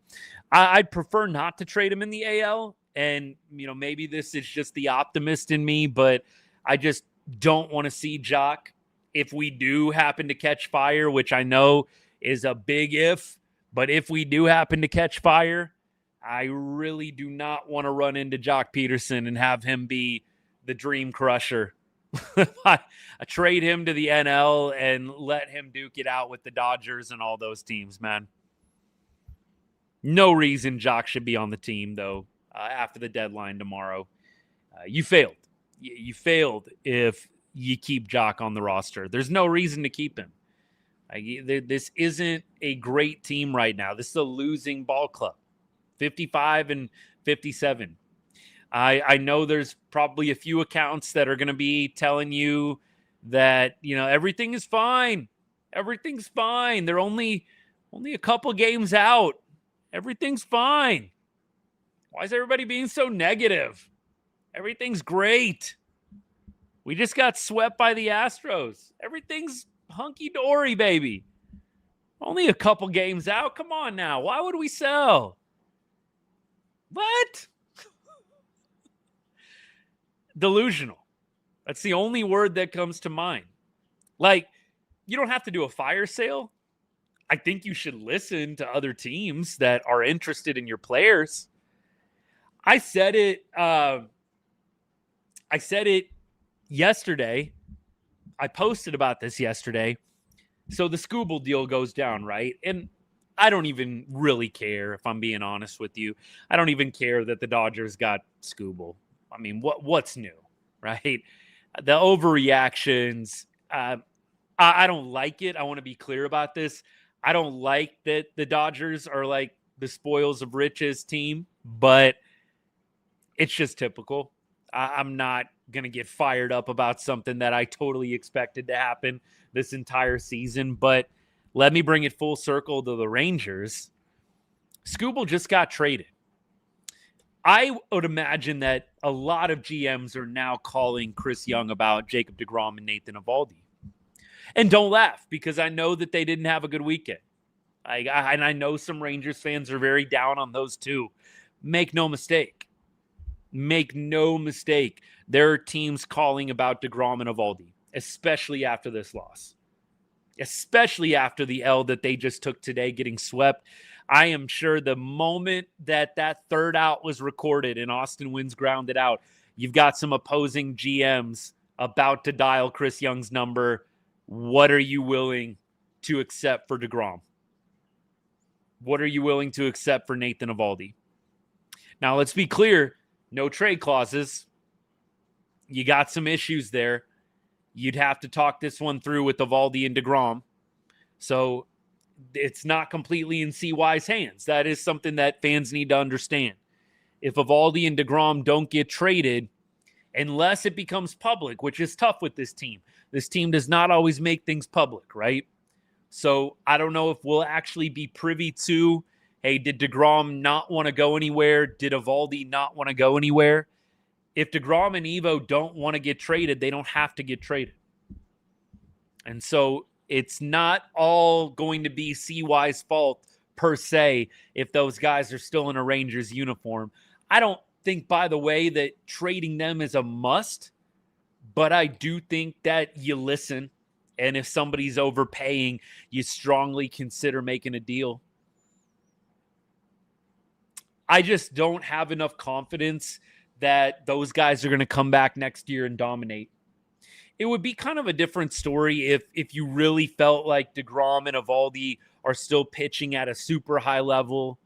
I'd prefer not to trade him in the AL. And, maybe this is just the optimist in me, but I just don't want to see Jock. If we do happen to catch fire, which I know is a big if, but if we do happen to catch fire, I really do not want to run into Jock Peterson and have him be the dream crusher. I trade him to the NL and let him duke it out with the Dodgers and all those teams, man. No reason Jock should be on the team, though, after the deadline tomorrow. You failed. You failed if you keep Jock on the roster. There's no reason to keep him. This isn't a great team right now. This is a losing ball club. 55 and 57. I know there's probably a few accounts that are going to be telling you that, everything is fine. Everything's fine. They're only a couple games out. Everything's fine. Why is everybody being so negative? Everything's great. We just got swept by the Astros. Everything's hunky-dory, baby. Only a couple games out. Come on now. Why would we sell? What? Delusional. That's the only word that comes to mind. Like, you don't have to do a fire sale. I think you should listen to other teams that are interested in your players. I said it yesterday. I posted about this yesterday. So the Scooble deal goes down, right? And I don't even really care, if I'm being honest with you. I don't even care that the Dodgers got Scooble. I mean, what's new, right? The overreactions, I don't like it. I want to be clear about this. I don't like that the Dodgers are like the spoils of riches team, but it's just typical. I'm not going to get fired up about something that I totally expected to happen this entire season, but let me bring it full circle to the Rangers. Scooble just got traded. I would imagine that a lot of GMs are now calling Chris Young about Jacob deGrom and Nathan Eovaldi. And don't laugh, because I know that they didn't have a good weekend. And I know some Rangers fans are very down on those two. Make no mistake. There are teams calling about deGrom and Eovaldi, especially after this loss. Especially after the L that they just took today, getting swept. I am sure the moment that third out was recorded and Austin Wynns grounded out, you've got some opposing GMs about to dial Chris Young's number. What are you willing to accept for deGrom? What are you willing to accept for Nathan Eovaldi? Now, let's be clear. No trade clauses. You got some issues there. You'd have to talk this one through with Eovaldi and deGrom. So it's not completely in CY's hands. That is something that fans need to understand. If Eovaldi and deGrom don't get traded, unless it becomes public, which is tough with this team. This team does not always make things public, right? So I don't know if we'll actually be privy to, hey, did deGrom not want to go anywhere? Did Eovaldi not want to go anywhere? If deGrom and Evo don't want to get traded, they don't have to get traded. And so it's not all going to be CY's fault per se if those guys are still in a Rangers uniform. I don't think, by the way, that trading them is a must, but I do think that you listen, and if somebody's overpaying, you strongly consider making a deal. I just don't have enough confidence that those guys are going to come back next year and dominate. It would be kind of a different story if you really felt like DeGrom and Eovaldi are still pitching at a super high level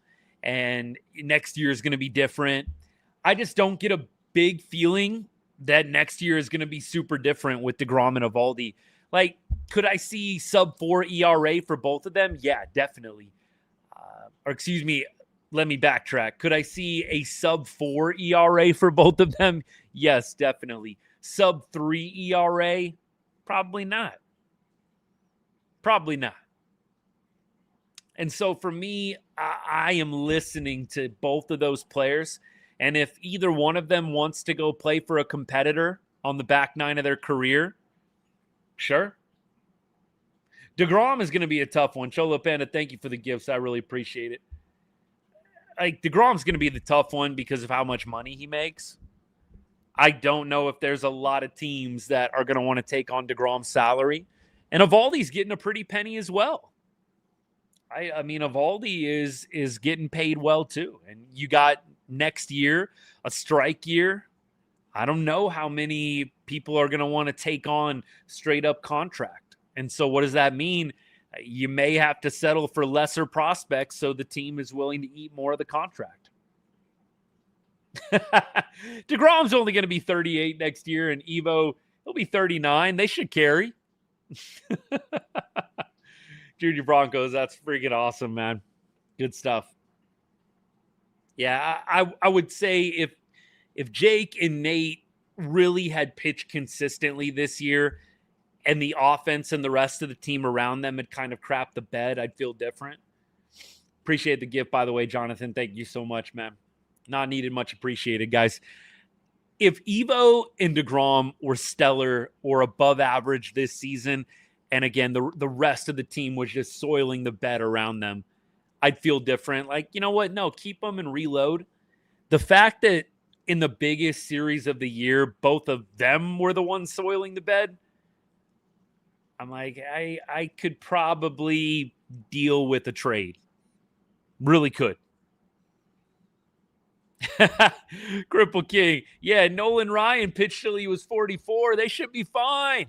and next year is going to be different. I just don't get a big feeling that next year is going to be super different with DeGrom and Eovaldi. Like, could I see sub-4 ERA for both of them? Yeah, definitely. Or excuse me, let me backtrack. Could I see a sub-4 ERA for both of them? Yes, definitely. Sub-3 ERA? Probably not. Probably not. And so for me, I am listening to both of those players. And if either one of them wants to go play for a competitor on the back nine of their career, sure. DeGrom is going to be a tough one. Cholo Panda, thank you for the gifts. I really appreciate it. Like, DeGrom's going to be the tough one because of how much money he makes. I don't know if there's a lot of teams that are going to want to take on DeGrom's salary. And Eovaldi's getting a pretty penny as well. I mean, Eovaldi is getting paid well too. And you got next year, a strike year. I don't know how many people are going to want to take on straight up contract. And so what does that mean? You may have to settle for lesser prospects so the team is willing to eat more of the contract. DeGrom's only going to be 38 next year, and Evo, he'll be 39. They should carry. Junior Broncos, that's freaking awesome, man. Good stuff. Yeah, I would say if Jake and Nate really had pitched consistently this year and the offense and the rest of the team around them had kind of crapped the bed, I'd feel different. Appreciate the gift, by the way, Jonathan. Thank you so much, man. Not needed, much appreciated, guys. If Evo and DeGrom were stellar or above average this season, and again, the rest of the team was just soiling the bed around them, I'd feel different. Like, you know what? No, keep them and reload. The fact that in the biggest series of the year, both of them were the ones soiling the bed, I'm like, I could probably deal with a trade. Really could. Cripple King. Yeah, Nolan Ryan pitched till he was 44. They should be fine.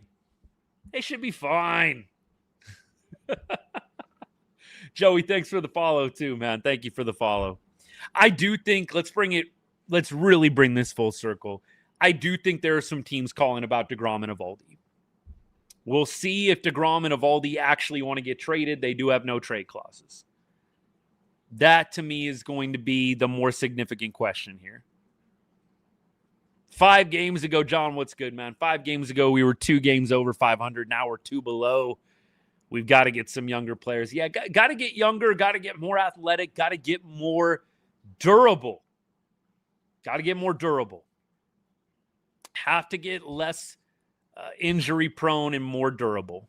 They should be fine. Joey, thanks for the follow too, man. Thank you for the follow. I do think, let's really bring this full circle. I do think there are some teams calling about DeGrom and Eovaldi. We'll see if DeGrom and Eovaldi actually want to get traded. They do have no trade clauses. That, to me, is going to be the more significant question here. 5 games ago, John, what's good, man? 5 games ago, we were 2 games over 500. Now we're 2 below. We've got to get some younger players. Yeah, got to get younger, got to get more athletic, got to get more durable. Got to get more durable. Have to get less injury prone and more durable.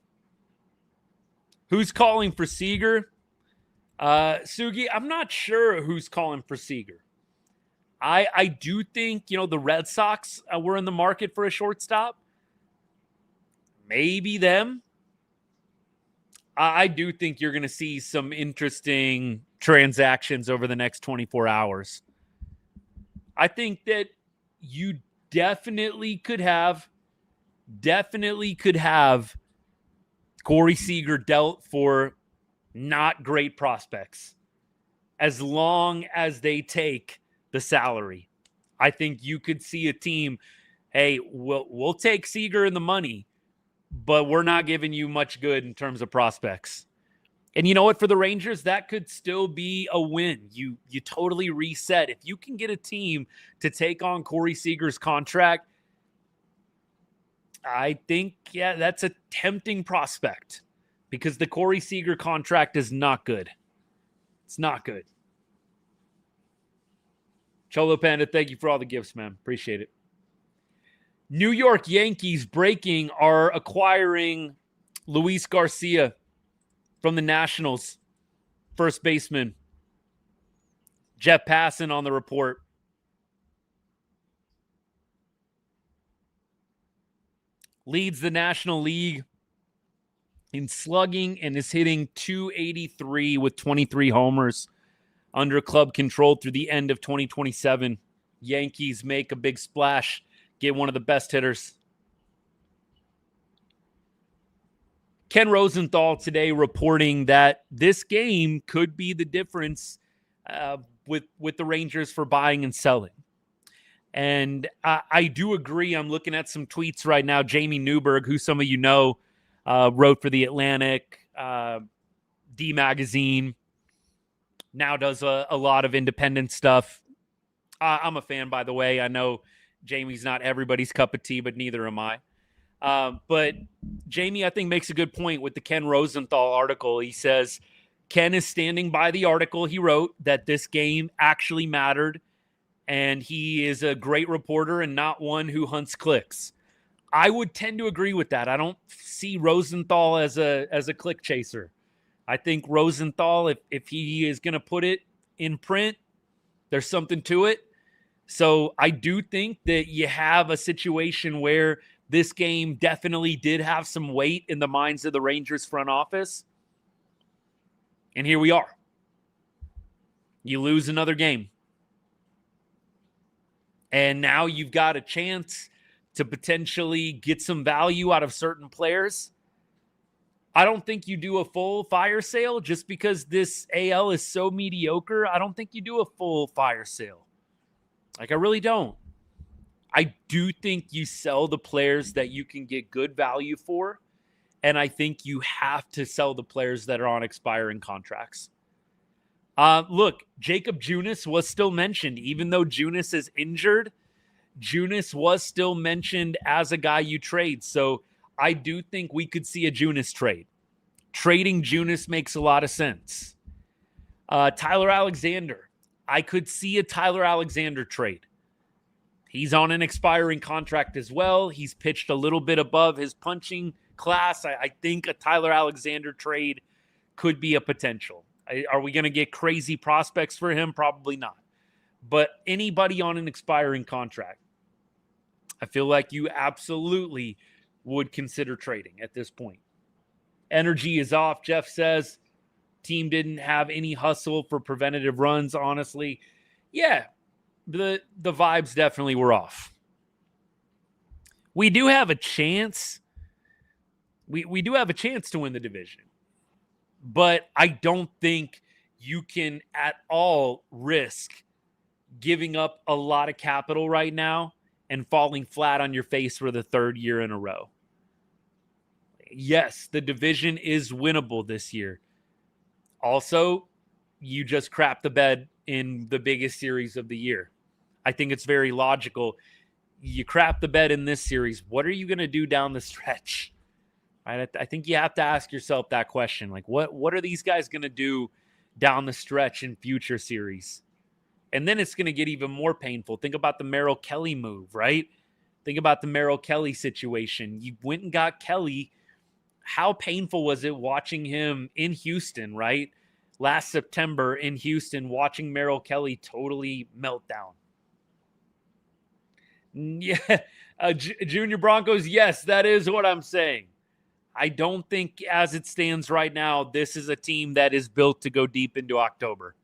Who's calling for Seager? Sugi, I'm not sure who's calling for Seager. I do think, the Red Sox were in the market for a shortstop. Maybe them. I do think you're going to see some interesting transactions over the next 24 hours. I think that you definitely could have Corey Seager dealt for not great prospects as long as they take the salary. I think you could see a team, hey, we'll take Seager and the money, but we're not giving you much good in terms of prospects. And you know what? For the Rangers, that could still be a win. You totally reset. If you can get a team to take on Corey Seager's contract, I think, that's a tempting prospect because the Corey Seager contract is not good. It's not good. Cholo Panda, thank you for all the gifts, man. Appreciate it. New York Yankees are acquiring Luis Garcia from the Nationals. First baseman. Jeff Passan on the report. Leads the National League in slugging and is hitting .283 with 23 homers under club control through the end of 2027. Yankees make a big splash, get one of the best hitters. Ken Rosenthal today reporting that this game could be the difference with the Rangers for buying and selling. And I do agree. I'm looking at some tweets right now. Jamie Newberg, who some of you know, wrote for The Atlantic, D Magazine, now does a lot of independent stuff. I'm a fan, by the way. I know Jamie's not everybody's cup of tea, but neither am I. But Jamie, I think, makes a good point with the Ken Rosenthal article. He says Ken is standing by the article he wrote that this game actually mattered, and he is a great reporter and not one who hunts clicks. I would tend to agree with that. I don't see Rosenthal as a click chaser. I think Rosenthal, if he is going to put it in print, there's something to it. So I do think that you have a situation where this game definitely did have some weight in the minds of the Rangers front office. And here we are. You lose another game. And now you've got a chance to potentially get some value out of certain players. I don't think you do a full fire sale just because this AL is so mediocre. I don't think you do a full fire sale. I really don't. I do think you sell the players that you can get good value for. And I think you have to sell the players that are on expiring contracts. Look, Jacob Junis was still mentioned. Even though Junis is injured, Junis was still mentioned as a guy you trade. So I do think we could see a Junis trade. Trading Junis makes a lot of sense. Tyler Alexander. I could see a Tyler Alexander trade. He's on an expiring contract as well. He's pitched a little bit above his punching class. I think a Tyler Alexander trade could be a potential. Are we going to get crazy prospects for him? Probably not. But anybody on an expiring contract, I feel like you absolutely would consider trading at this point. Energy is off, Jeff says. Team didn't have any hustle for preventative runs, honestly. Yeah, the vibes definitely were off. We do have a chance. We do have a chance to win the division. But I don't think you can at all risk giving up a lot of capital right now and falling flat on your face for the third year in a row. Yes, the division is winnable this year. Also, you just crap the bed in the biggest series of the year. I think it's very logical. You crap the bed in this series. What are you going to do down the stretch? Right? I think you have to ask yourself that question. Like, what are these guys going to do down the stretch in future series? And then it's going to get even more painful. Think about the Merrill Kelly move, right? Think about the Merrill Kelly situation. You went and got Kelly. How painful was it watching him in Houston, right? Last September in Houston, watching Merrill Kelly totally melt down. Yeah, Junior Broncos, yes, that is what I'm saying. I don't think as it stands right now, this is a team that is built to go deep into October.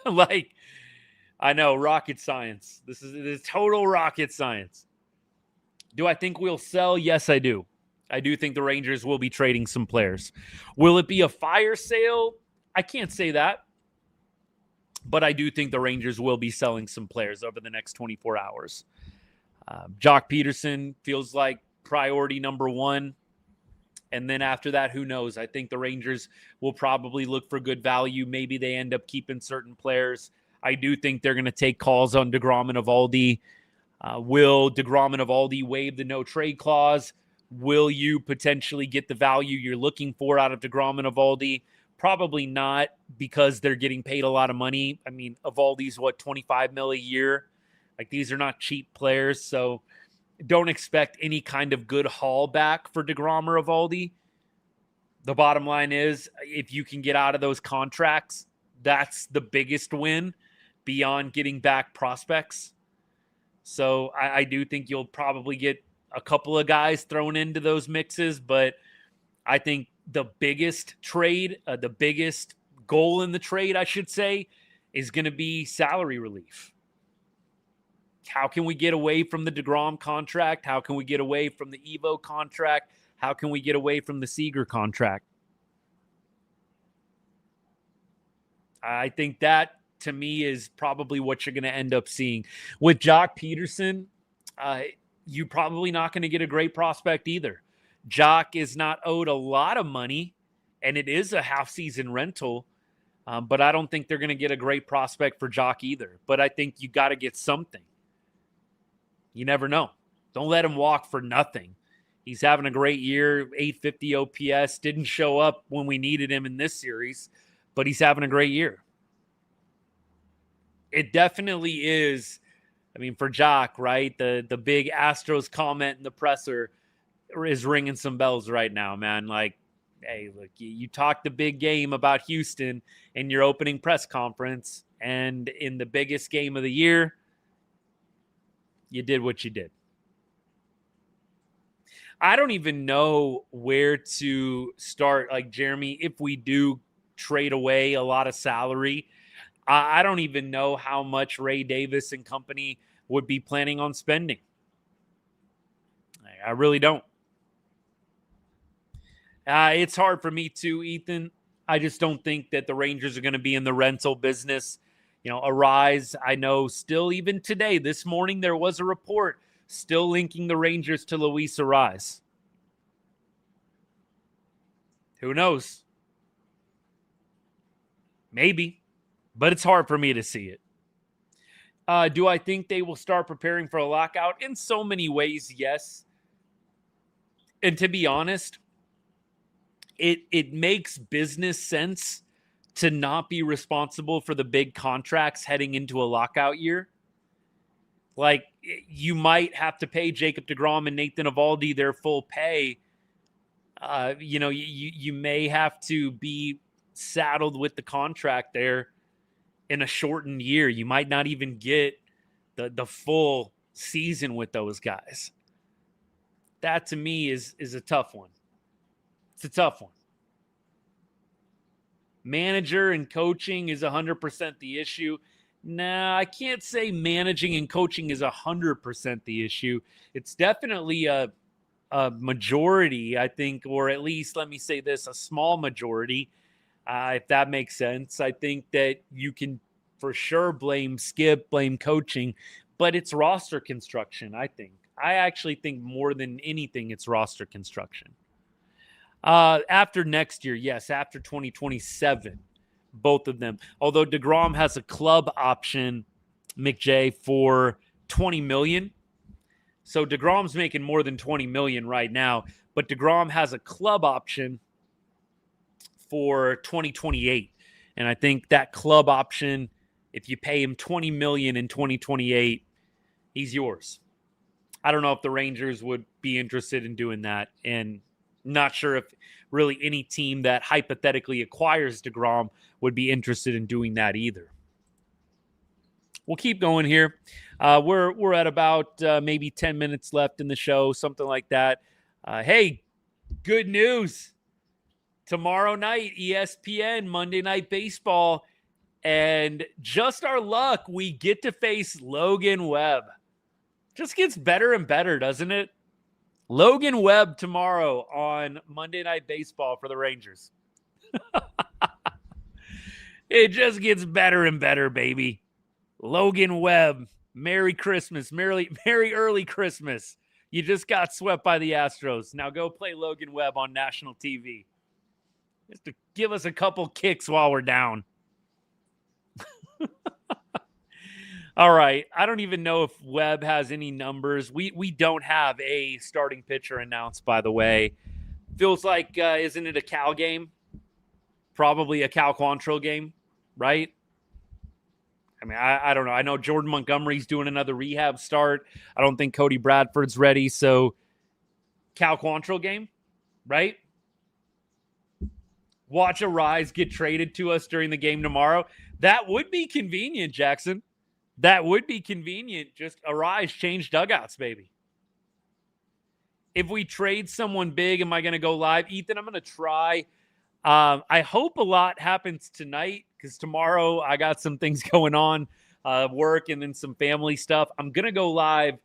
Like, I know, rocket science. This is total rocket science. Do I think we'll sell? Yes, I do. I do think the Rangers will be trading some players. Will it be a fire sale? I can't say that. But I do think the Rangers will be selling some players over the next 24 hours. Jock Peterson feels like priority number one. And then after that, who knows? I think the Rangers will probably look for good value. Maybe they end up keeping certain players. I do think they're going to take calls on DeGrom and Eovaldi. Will DeGrom and Eovaldi waive the no-trade clause? Will you potentially get the value you're looking for out of DeGrom and Eovaldi? Probably not, because they're getting paid a lot of money. I mean, Evaldi's $25 million a year. Like, these are not cheap players, so don't expect any kind of good haul back for DeGrom or Eovaldi. The bottom line is, if you can get out of those contracts, that's the biggest win beyond getting back prospects. So I do think you'll probably get a couple of guys thrown into those mixes, but I think the biggest trade, the biggest goal in the trade, I should say, is going to be salary relief. How can we get away from the DeGrom contract? How can we get away from the Evo contract? How can we get away from the Seager contract? I think that, to me, is probably what you're going to end up seeing. With Jock Peterson, you're probably not going to get a great prospect either. Jock is not owed a lot of money, and it is a half-season rental, but I don't think they're going to get a great prospect for Jock either. But I think you got to get something. You never know. Don't let him walk for nothing. He's having a great year, 850 OPS. Didn't show up when we needed him in this series, but he's having a great year. It definitely is, I mean, for Jock, right? The big Astros comment in the presser is ringing some bells right now, man. Like, hey, look, you talked the big game about Houston in your opening press conference, and in the biggest game of the year, you did what you did. I don't even know where to start. Like, Jeremy, if we do trade away a lot of salary, I don't even know how much Ray Davis and company would be planning on spending. I really don't. It's hard for me too, Ethan. I just don't think that the Rangers are going to be in the rental business. You know, Arise, I know still, even today, this morning, there was a report still linking the Rangers to Luis Arise. Who knows? Maybe, but it's hard for me to see it. Do I think they will start preparing for a lockout? In so many ways, yes. And to be honest, it makes business sense to not be responsible for the big contracts heading into a lockout year. Like, you might have to pay Jacob deGrom and Nathan Eovaldi their full pay. You may have to be saddled with the contract there in a shortened year. You might not even get the full season with those guys. That, to me, is a tough one. It's a tough one. Manager and coaching is 100% the issue. Nah, I can't say managing and coaching is 100% the issue. It's definitely a majority, I think, or at least, let me say this, a small majority, if that makes sense. I think that you can for sure blame Skip, blame coaching, but it's roster construction, I think. I actually think more than anything, it's roster construction. After next year, yes, after 2027, both of them. Although deGrom has a club option, McJay, for $20 million. So deGrom's making more than $20 million right now, but deGrom has a club option for 2028. And I think that club option, if you pay him $20 million in 2028, he's yours. I don't know if the Rangers would be interested in doing that, and not sure if really any team that hypothetically acquires deGrom would be interested in doing that either. We'll keep going here. We're at about maybe 10 minutes left in the show, something like that. Hey, good news. Tomorrow night, ESPN, Monday Night Baseball, and just our luck, we get to face Logan Webb. Just gets better and better, doesn't it? Logan Webb tomorrow on Monday Night Baseball for the Rangers. It just gets better and better, baby. Logan Webb, Merry Christmas, Merry early Christmas. You just got swept by the Astros. Now go play Logan Webb on national TV. Just to give us a couple kicks while we're down. All right. I don't even know if Webb has any numbers. We don't have a starting pitcher announced, by the way. Feels like, isn't it a Cal game? Probably a Cal Quantrill game, right? I mean, I don't know. I know Jordan Montgomery's doing another rehab start. I don't think Cody Bradford's ready. So Cal Quantrill game, right? Watch Arise get traded to us during the game tomorrow. That would be convenient, Jackson. That would be convenient. Just Arise, change dugouts, baby. If we trade someone big, am I going to go live? Ethan, I'm going to try. I hope a lot happens tonight because tomorrow I got some things going on, work and then some family stuff. I'm going to go live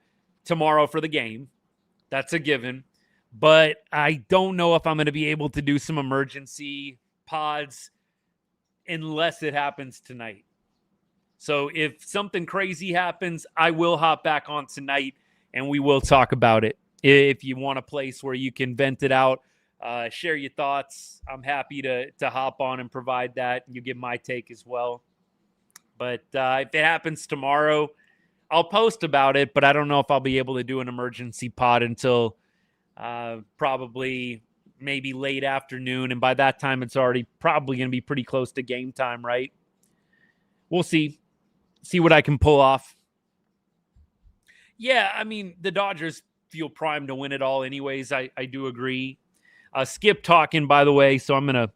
tomorrow for the game. That's a given. but I don't know if I'm going to be able to do some emergency pods unless it happens tonight. So if something crazy happens, I will hop back on tonight and we will talk about it. If you want a place where you can vent it out, share your thoughts, I'm happy to hop on and provide that. You give my take as well. But if it happens tomorrow, I'll post about it, but I don't know if I'll be able to do an emergency pod until probably maybe late afternoon. And by that time, it's already probably going to be pretty close to game time, right? We'll see. See what I can pull off. Yeah, I mean, the Dodgers feel primed to win it all anyways. I do agree. Skip talking, by the way, so I'm going to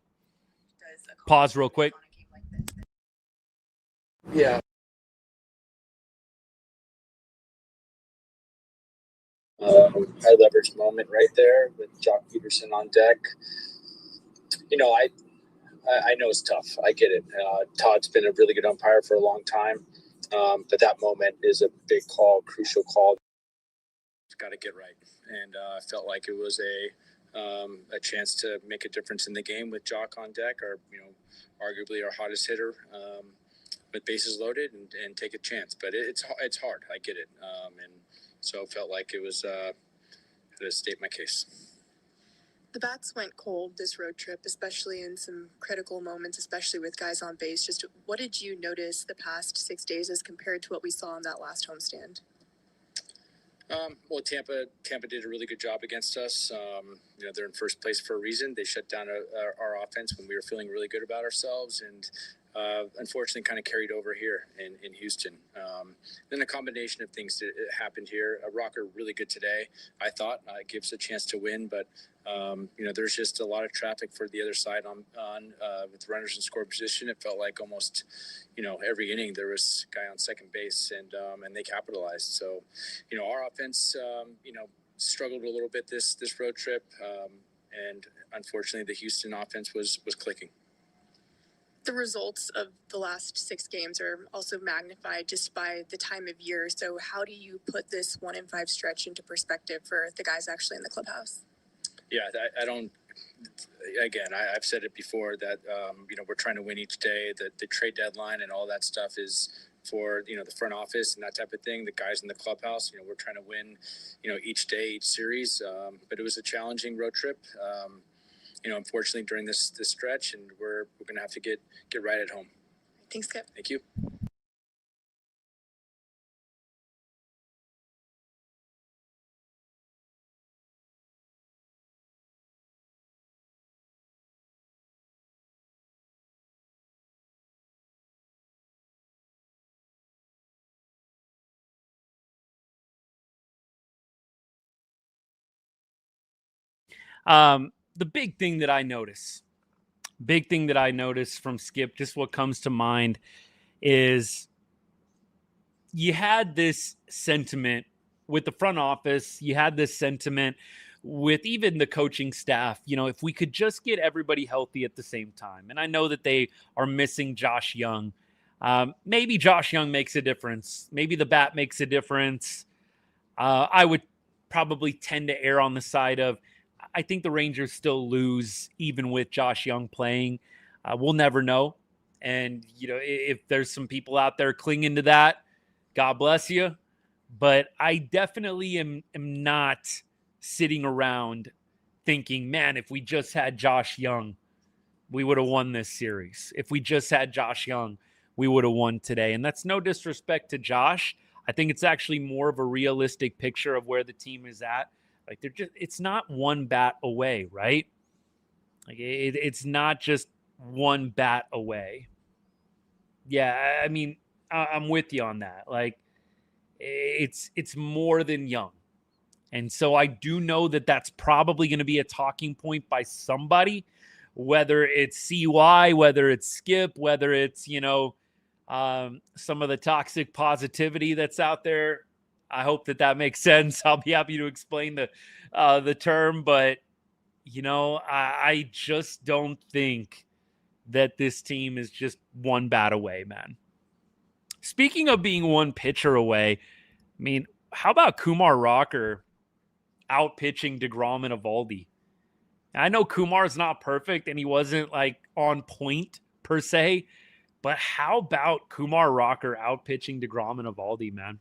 pause real quick. Yeah. High leverage moment right there with Jock Peterson on deck. You know, I know it's tough. I get it. Todd's been a really good umpire for a long time, but that moment is a big call, crucial call. Got to get right, and I felt like it was a chance to make a difference in the game with Jock on deck, or arguably our hottest hitter. With bases loaded and take a chance, but it's hard. I get it, and so felt like it was had to state my case. The bats went cold this road trip, especially in some critical moments, especially with guys on base. Just what did you notice the past 6 days as compared to what we saw in that last homestand? Well, Tampa did a really good job against us. They're in first place for a reason. They shut down our offense when we were feeling really good about ourselves, and unfortunately kind of carried over here in Houston. Then a combination of things that happened here. Rocker really good today, I thought. Gives a chance to win, but there's just a lot of traffic for the other side on with runners in score position. It felt like almost every inning there was a guy on second base, and they capitalized. So our offense struggled a little bit this road trip, and unfortunately the Houston offense was clicking. The results of the last 6 games are also magnified just by the time of year. So how do you put this 1-5 stretch into perspective for the guys actually in the clubhouse? Yeah, I don't. Again, I've said it before that we're trying to win each day. The trade deadline and all that stuff is for the front office and that type of thing. The guys in the clubhouse, we're trying to win, each day, each series. But it was a challenging road trip. Unfortunately during this stretch, and we're going to have to get right at home. Thanks, Skip. Thank you. The big thing that I notice from Skip, just what comes to mind is you had this sentiment with the front office. You had this sentiment with even the coaching staff, if we could just get everybody healthy at the same time. And I know that they are missing Josh Young. Maybe Josh Young makes a difference. Maybe the bat makes a difference. I would probably tend to err on the side of, I think the Rangers still lose even with Josh Young playing. We'll never know. And, if there's some people out there clinging to that, God bless you. But I definitely am not sitting around thinking, man, if we just had Josh Young, we would have won this series. If we just had Josh Young, we would have won today. And that's no disrespect to Josh. I think it's actually more of a realistic picture of where the team is at. Like it's not one bat away, right? Like it's not just one bat away. Yeah, I mean, I'm with you on that. Like it's more than Young. And so I do know that that's probably going to be a talking point by somebody, whether it's CY, whether it's Skip, whether it's, some of the toxic positivity that's out there. I hope that makes sense. I'll be happy to explain the term, but I just don't think that this team is just one bat away, man. Speaking of being one pitcher away, I mean, how about Kumar Rocker out pitching DeGrom and Evaldi. I know Kumar's not perfect and he wasn't like on point per se, but how about Kumar Rocker out pitching DeGrom and Evaldi, man?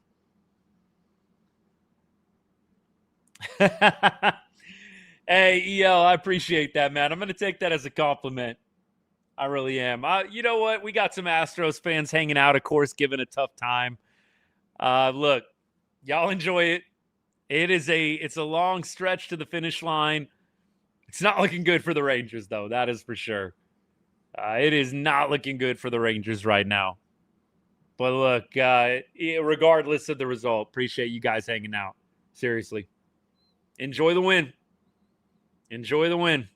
Hey, EL, I appreciate that, man. I'm going to take that as a compliment. I really am. You know what? We got some Astros fans hanging out, of course, giving a tough time. Look, y'all enjoy it. It's a long stretch to the finish line. It's not looking good for the Rangers, though. That is for sure. It is not looking good for the Rangers right now. But look, regardless of the result, appreciate you guys hanging out. Seriously. Enjoy the win. Enjoy the win.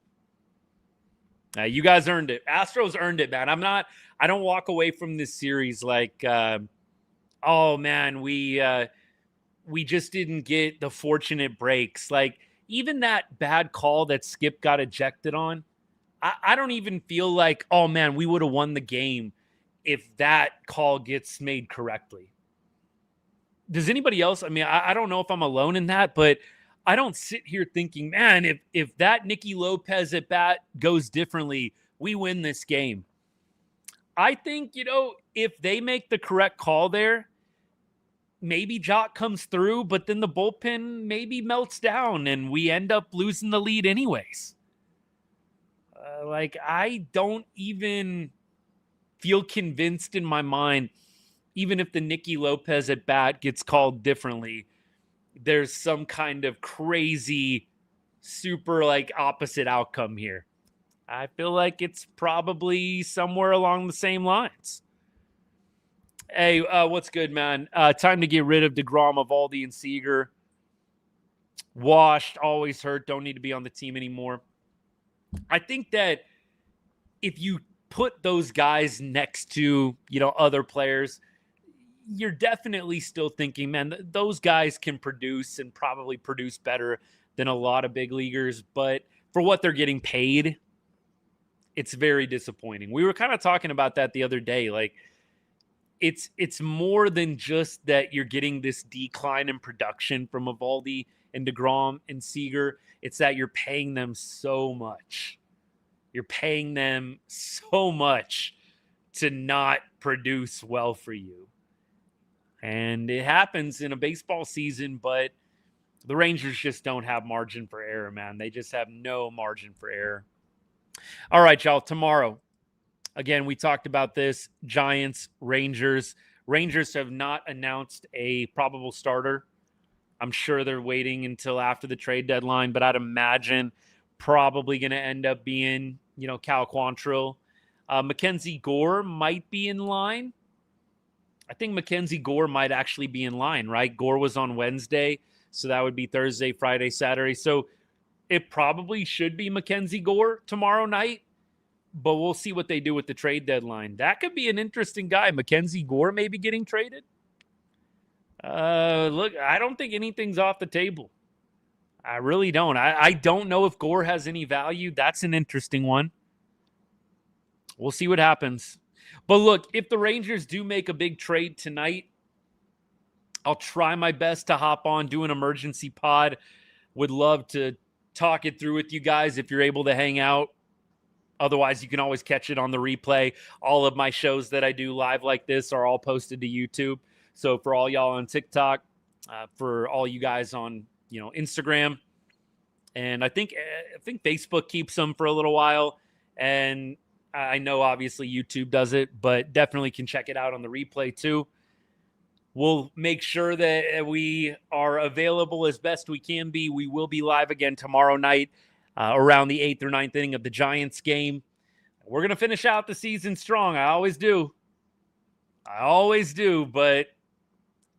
You guys earned it. Astros earned it, man. I don't walk away from this series like, oh, man, we just didn't get the fortunate breaks. Like, even that bad call that Skip got ejected on, I don't even feel like, oh, man, we would have won the game if that call gets made correctly. Does anybody else? I mean, I don't know if I'm alone in that, but I don't sit here thinking, man, if that Nicky Lopez at bat goes differently, we win this game. I think, if they make the correct call there, maybe Jock comes through, but then the bullpen maybe melts down and we end up losing the lead anyways. I don't even feel convinced in my mind, even if the Nicky Lopez at bat gets called differently, there's some kind of crazy, super opposite outcome here. I feel like it's probably somewhere along the same lines. Hey, what's good, man? Time to get rid of DeGrom, Evaldi, and Seager. Washed, always hurt, don't need to be on the team anymore. I think that if you put those guys next to, other players, you're definitely still thinking, man, those guys can produce and probably produce better than a lot of big leaguers. But for what they're getting paid, it's very disappointing. We were kind of talking about that the other day. Like, it's more than just that you're getting this decline in production from Evaldi and DeGrom and Seager. It's that you're paying them so much. You're paying them so much to not produce well for you. And it happens in a baseball season, but the Rangers just don't have margin for error, man. They just have no margin for error. All right, y'all, tomorrow. Again, we talked about this. Giants, Rangers. Rangers have not announced a probable starter. I'm sure they're waiting until after the trade deadline, but I'd imagine probably going to end up being, Cal Quantrill. Mackenzie Gore might be in line. I think Mackenzie Gore might actually be in line, right? Gore was on Wednesday, so that would be Thursday, Friday, Saturday. So it probably should be Mackenzie Gore tomorrow night, but we'll see what they do with the trade deadline. That could be an interesting guy. Mackenzie Gore maybe getting traded. Look, I don't think anything's off the table. I really don't. I don't know if Gore has any value. That's an interesting one. We'll see what happens. But look, if the Rangers do make a big trade tonight, I'll try my best to hop on, do an emergency pod. Would love to talk it through with you guys if you're able to hang out. Otherwise, you can always catch it on the replay. All of my shows that I do live like this are all posted to YouTube. So for all y'all on TikTok, for all you guys on, Instagram, and I think Facebook keeps them for a little while. And I know obviously YouTube does it, but definitely can check it out on the replay too. We'll make sure that we are available as best we can be. We will be live again tomorrow night around the 8th or 9th inning of the Giants game. We're going to finish out the season strong. I always do, but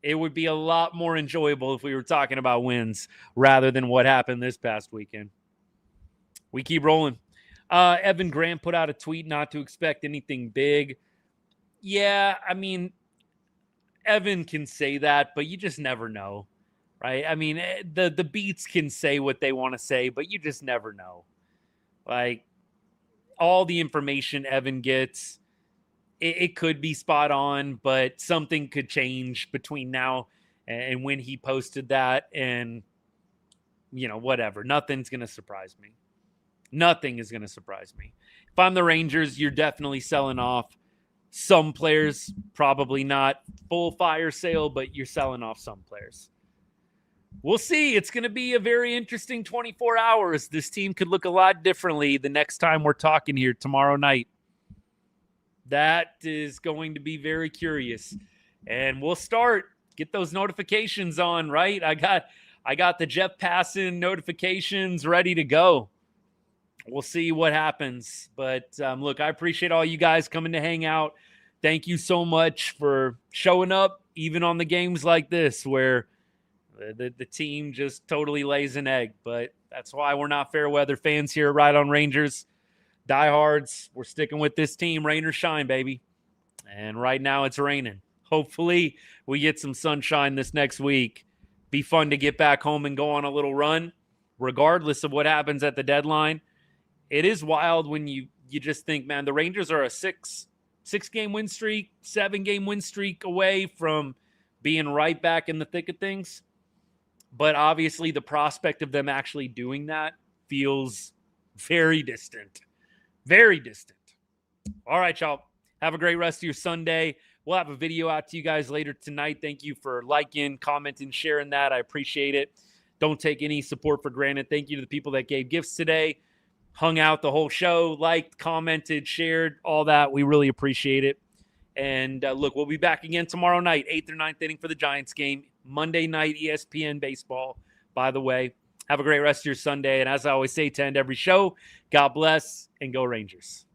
it would be a lot more enjoyable if we were talking about wins rather than what happened this past weekend. We keep rolling. Evan Grant put out a tweet not to expect anything big. Yeah, I mean, Evan can say that, but you just never know, right? I mean, the beats can say what they want to say, but you just never know. Like, all the information Evan gets, it could be spot on, but something could change between now and when he posted that. And whatever. Nothing's going to surprise me. Nothing is going to surprise me. If I'm the Rangers, you're definitely selling off some players, probably not full fire sale, but you're selling off some players. We'll see. It's going to be a very interesting 24 hours. This team could look a lot differently the next time we're talking here tomorrow night. That is going to be very curious. And we'll start. Get those notifications on, right? I got the Jeff Passan notifications ready to go. We'll see what happens. But look, I appreciate all you guys coming to hang out. Thank you so much for showing up, even on the games like this where the team just totally lays an egg. But that's why we're not fair weather fans here at Ride on Rangers. Diehards, we're sticking with this team. Rain or shine, baby. And right now it's raining. Hopefully we get some sunshine this next week. Be fun to get back home and go on a little run, regardless of what happens at the deadline. It is wild when you just think, man, the Rangers are a six-game win streak, 7-game win streak away from being right back in the thick of things. But obviously the prospect of them actually doing that feels very distant. Very distant. All right, y'all. Have a great rest of your Sunday. We'll have a video out to you guys later tonight. Thank you for liking, commenting, sharing that. I appreciate it. Don't take any support for granted. Thank you to the people that gave gifts today, hung out the whole show, liked, commented, shared, all that. We really appreciate it. And look, we'll be back again tomorrow night, 8th or 9th inning for the Giants game. Monday night, ESPN baseball, by the way. Have a great rest of your Sunday. And as I always say to end every show, God bless and go Rangers.